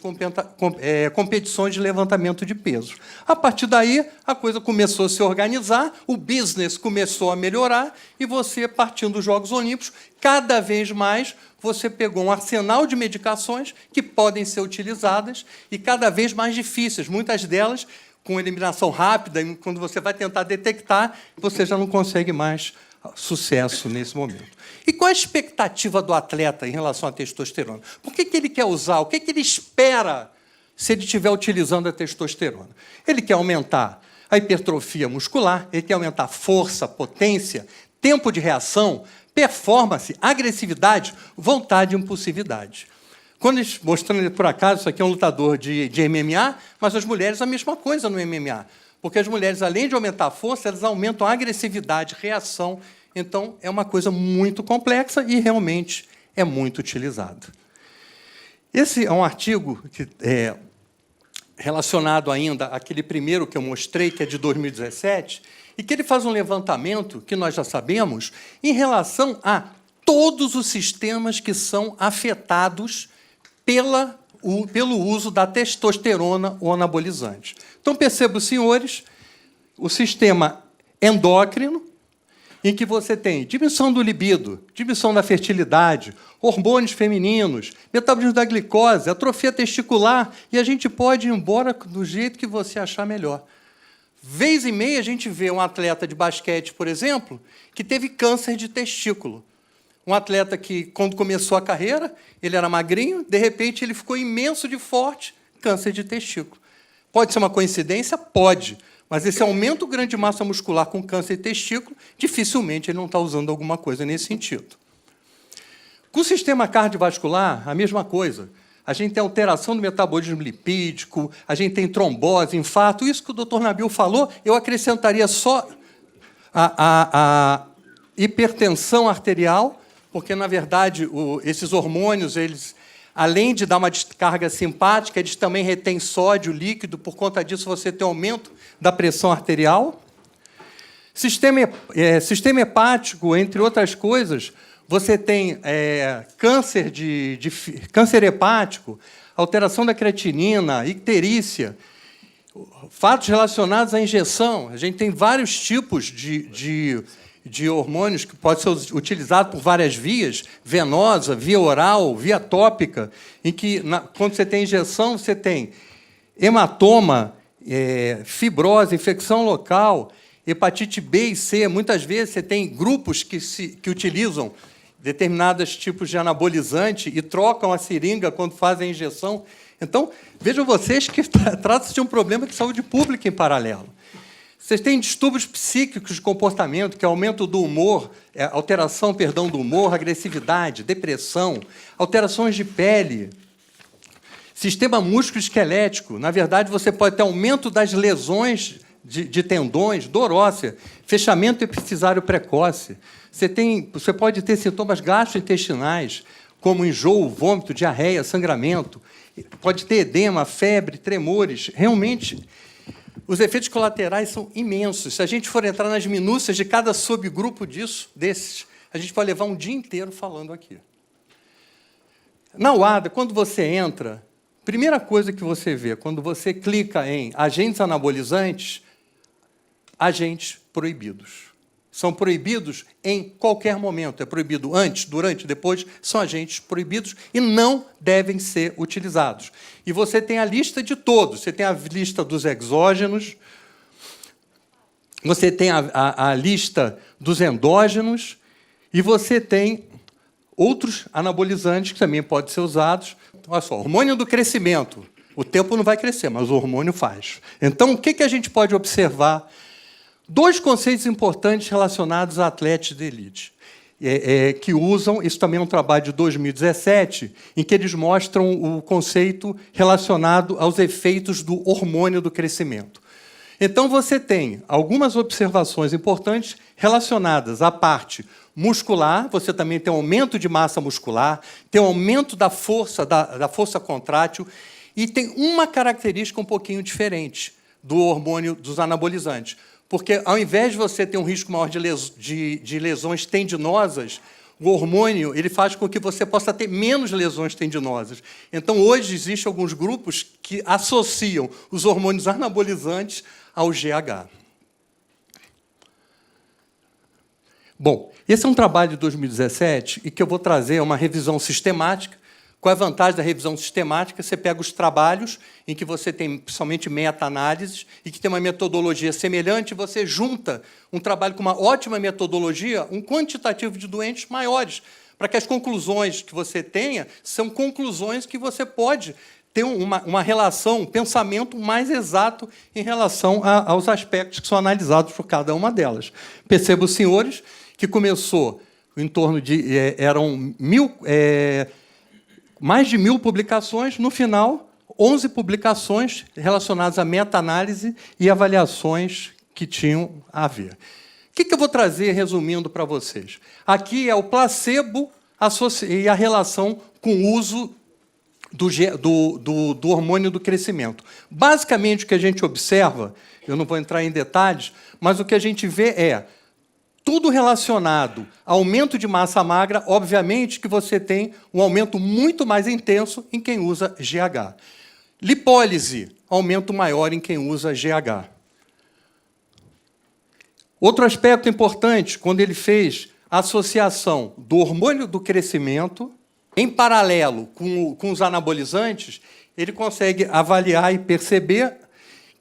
competições de levantamento de pesos. A partir daí, a coisa começou a se organizar, o business começou a melhorar, e você, partindo dos Jogos Olímpicos, cada vez mais você pegou um arsenal de medicações que podem ser utilizadas e cada vez mais difíceis, muitas delas com eliminação rápida, e quando você vai tentar detectar, você já não consegue mais sucesso nesse momento. E qual a expectativa do atleta em relação à testosterona? Por que ele quer usar? O que ele espera se ele estiver utilizando a testosterona? Ele quer aumentar a hipertrofia muscular, ele quer aumentar a força, potência, tempo de reação, performance, agressividade, vontade e impulsividade. Quando eles, mostrando, por acaso, isso aqui é um lutador de MMA, mas as mulheres a mesma coisa no MMA. Porque as mulheres, além de aumentar a força, elas aumentam a agressividade, reação. Então, é uma coisa muito complexa e realmente é muito utilizado. Esse é um artigo que é relacionado ainda àquele primeiro que eu mostrei, que é de 2017, e que ele faz um levantamento, que nós já sabemos, em relação a todos os sistemas que são afetados pelo uso da testosterona ou anabolizante. Então, percebam, senhores, o sistema endócrino, em que você tem diminuição do libido, diminuição da fertilidade, hormônios femininos, metabolismo da glicose, atrofia testicular, e a gente pode ir embora do jeito que você achar melhor. Vez e meia, a gente vê um atleta de basquete, por exemplo, que teve câncer de testículo. Um atleta que, quando começou a carreira, ele era magrinho, de repente ele ficou imenso de forte, câncer de testículo. Pode ser uma coincidência? Pode. Mas esse aumento grande de massa muscular com câncer de testículo, dificilmente ele não está usando alguma coisa nesse sentido. Com o sistema cardiovascular, a mesma coisa. A gente tem alteração do metabolismo lipídico, a gente tem trombose, infarto. Isso que o doutor Nabil falou, eu acrescentaria só a hipertensão arterial, porque, na verdade, esses hormônios, eles, além de dar uma descarga simpática, eles também retêm sódio líquido, por conta disso você tem aumento da pressão arterial. Sistema hepático, entre outras coisas, você tem câncer hepático, alteração da creatinina, icterícia, fatos relacionados à injeção. A gente tem vários tipos de hormônios que podem ser utilizados por várias vias, venosa, via oral, via tópica, em que, quando você tem injeção, você tem hematoma, fibrose, infecção local, hepatite B e C. Muitas vezes você tem grupos que utilizam determinados tipos de anabolizante e trocam a seringa quando fazem a injeção. Então, vejam vocês que trata-se de um problema de saúde pública em paralelo. Vocês têm distúrbios psíquicos de comportamento, que é aumento do humor, alteração, do humor, agressividade, depressão, alterações de pele, sistema músculo-esquelético. Na verdade, você pode ter aumento das lesões de tendões, dorócia, fechamento epifisário precoce. Você pode ter sintomas gastrointestinais, como enjoo, vômito, diarreia, sangramento. Pode ter edema, febre, tremores. Realmente, os efeitos colaterais são imensos. Se a gente for entrar nas minúcias de cada subgrupo desses, a gente pode levar um dia inteiro falando aqui. Na UADA, quando você entra, primeira coisa que você vê, quando você clica em agentes anabolizantes, agentes proibidos. São proibidos em qualquer momento. É proibido antes, durante, depois. São agentes proibidos e não devem ser utilizados. E você tem a lista de todos. Você tem a lista dos exógenos, você tem a lista dos endógenos e você tem outros anabolizantes que também podem ser usados. Olha só, hormônio do crescimento. O tempo não vai crescer, mas o hormônio faz. Então, o que a gente pode observar? Dois conceitos importantes relacionados a atletas de elite, que usam, isso também é um trabalho de 2017, em que eles mostram o conceito relacionado aos efeitos do hormônio do crescimento. Então, você tem algumas observações importantes relacionadas à parte muscular, você também tem um aumento de massa muscular, tem um aumento da força contrátil, e tem uma característica um pouquinho diferente do hormônio dos anabolizantes. Porque, ao invés de você ter um risco maior de lesões tendinosas, o hormônio ele faz com que você possa ter menos lesões tendinosas. Então, hoje, existem alguns grupos que associam os hormônios anabolizantes ao GH. Bom, esse é um trabalho de 2017 e que eu vou trazer uma revisão sistemática. Qual é a vantagem da revisão sistemática? Você pega os trabalhos em que você tem, principalmente, meta-análises e que tem uma metodologia semelhante, você junta um trabalho com uma ótima metodologia, um quantitativo de doentes maiores, para que as conclusões que você tenha são conclusões que você pode ter uma relação, um pensamento mais exato em relação aos aspectos que são analisados por cada uma delas. Percebam, senhores, que começou em torno de... mais de 1.000 publicações, no final, 11 publicações relacionadas à meta-análise e avaliações que tinham a ver. O que eu vou trazer, resumindo, para vocês? Aqui é o placebo e a relação com o uso do hormônio do crescimento. Basicamente, o que a gente observa, eu não vou entrar em detalhes, mas o que a gente vê é tudo relacionado a aumento de massa magra, obviamente que você tem um aumento muito mais intenso em quem usa GH. Lipólise, aumento maior em quem usa GH. Outro aspecto importante, quando ele fez a associação do hormônio do crescimento, em paralelo com os anabolizantes, ele consegue avaliar e perceber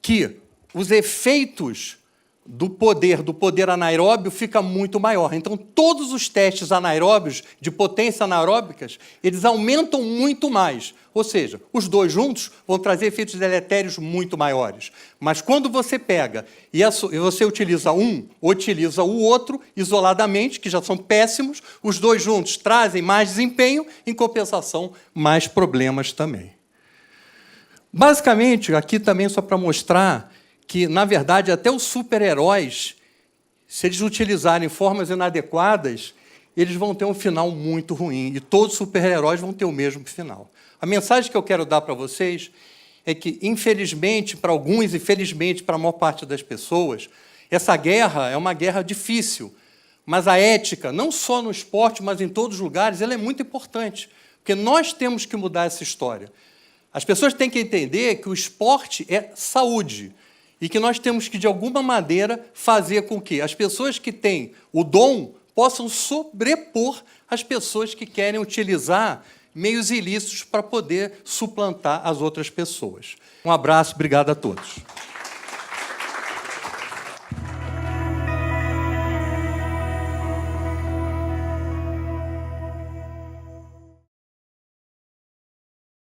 que os efeitos do poder anaeróbio fica muito maior. Então, todos os testes anaeróbios, de potência anaeróbicas, eles aumentam muito mais. Ou seja, os dois juntos vão trazer efeitos deletérios muito maiores. Mas, quando você pega e você utiliza um, utiliza o outro, isoladamente, que já são péssimos, os dois juntos trazem mais desempenho, em compensação, mais problemas também. Basicamente, aqui também só para mostrar que, na verdade, até os super-heróis, se eles utilizarem formas inadequadas, eles vão ter um final muito ruim. E todos os super-heróis vão ter o mesmo final. A mensagem que eu quero dar para vocês é que, infelizmente, para alguns, e felizmente para a maior parte das pessoas, essa guerra é uma guerra difícil. Mas a ética, não só no esporte, mas em todos os lugares, ela é muito importante. Porque nós temos que mudar essa história. As pessoas têm que entender que o esporte é saúde. E que nós temos que, de alguma maneira, fazer com que as pessoas que têm o dom possam sobrepor as pessoas que querem utilizar meios ilícitos para poder suplantar as outras pessoas. Um abraço, obrigado a todos.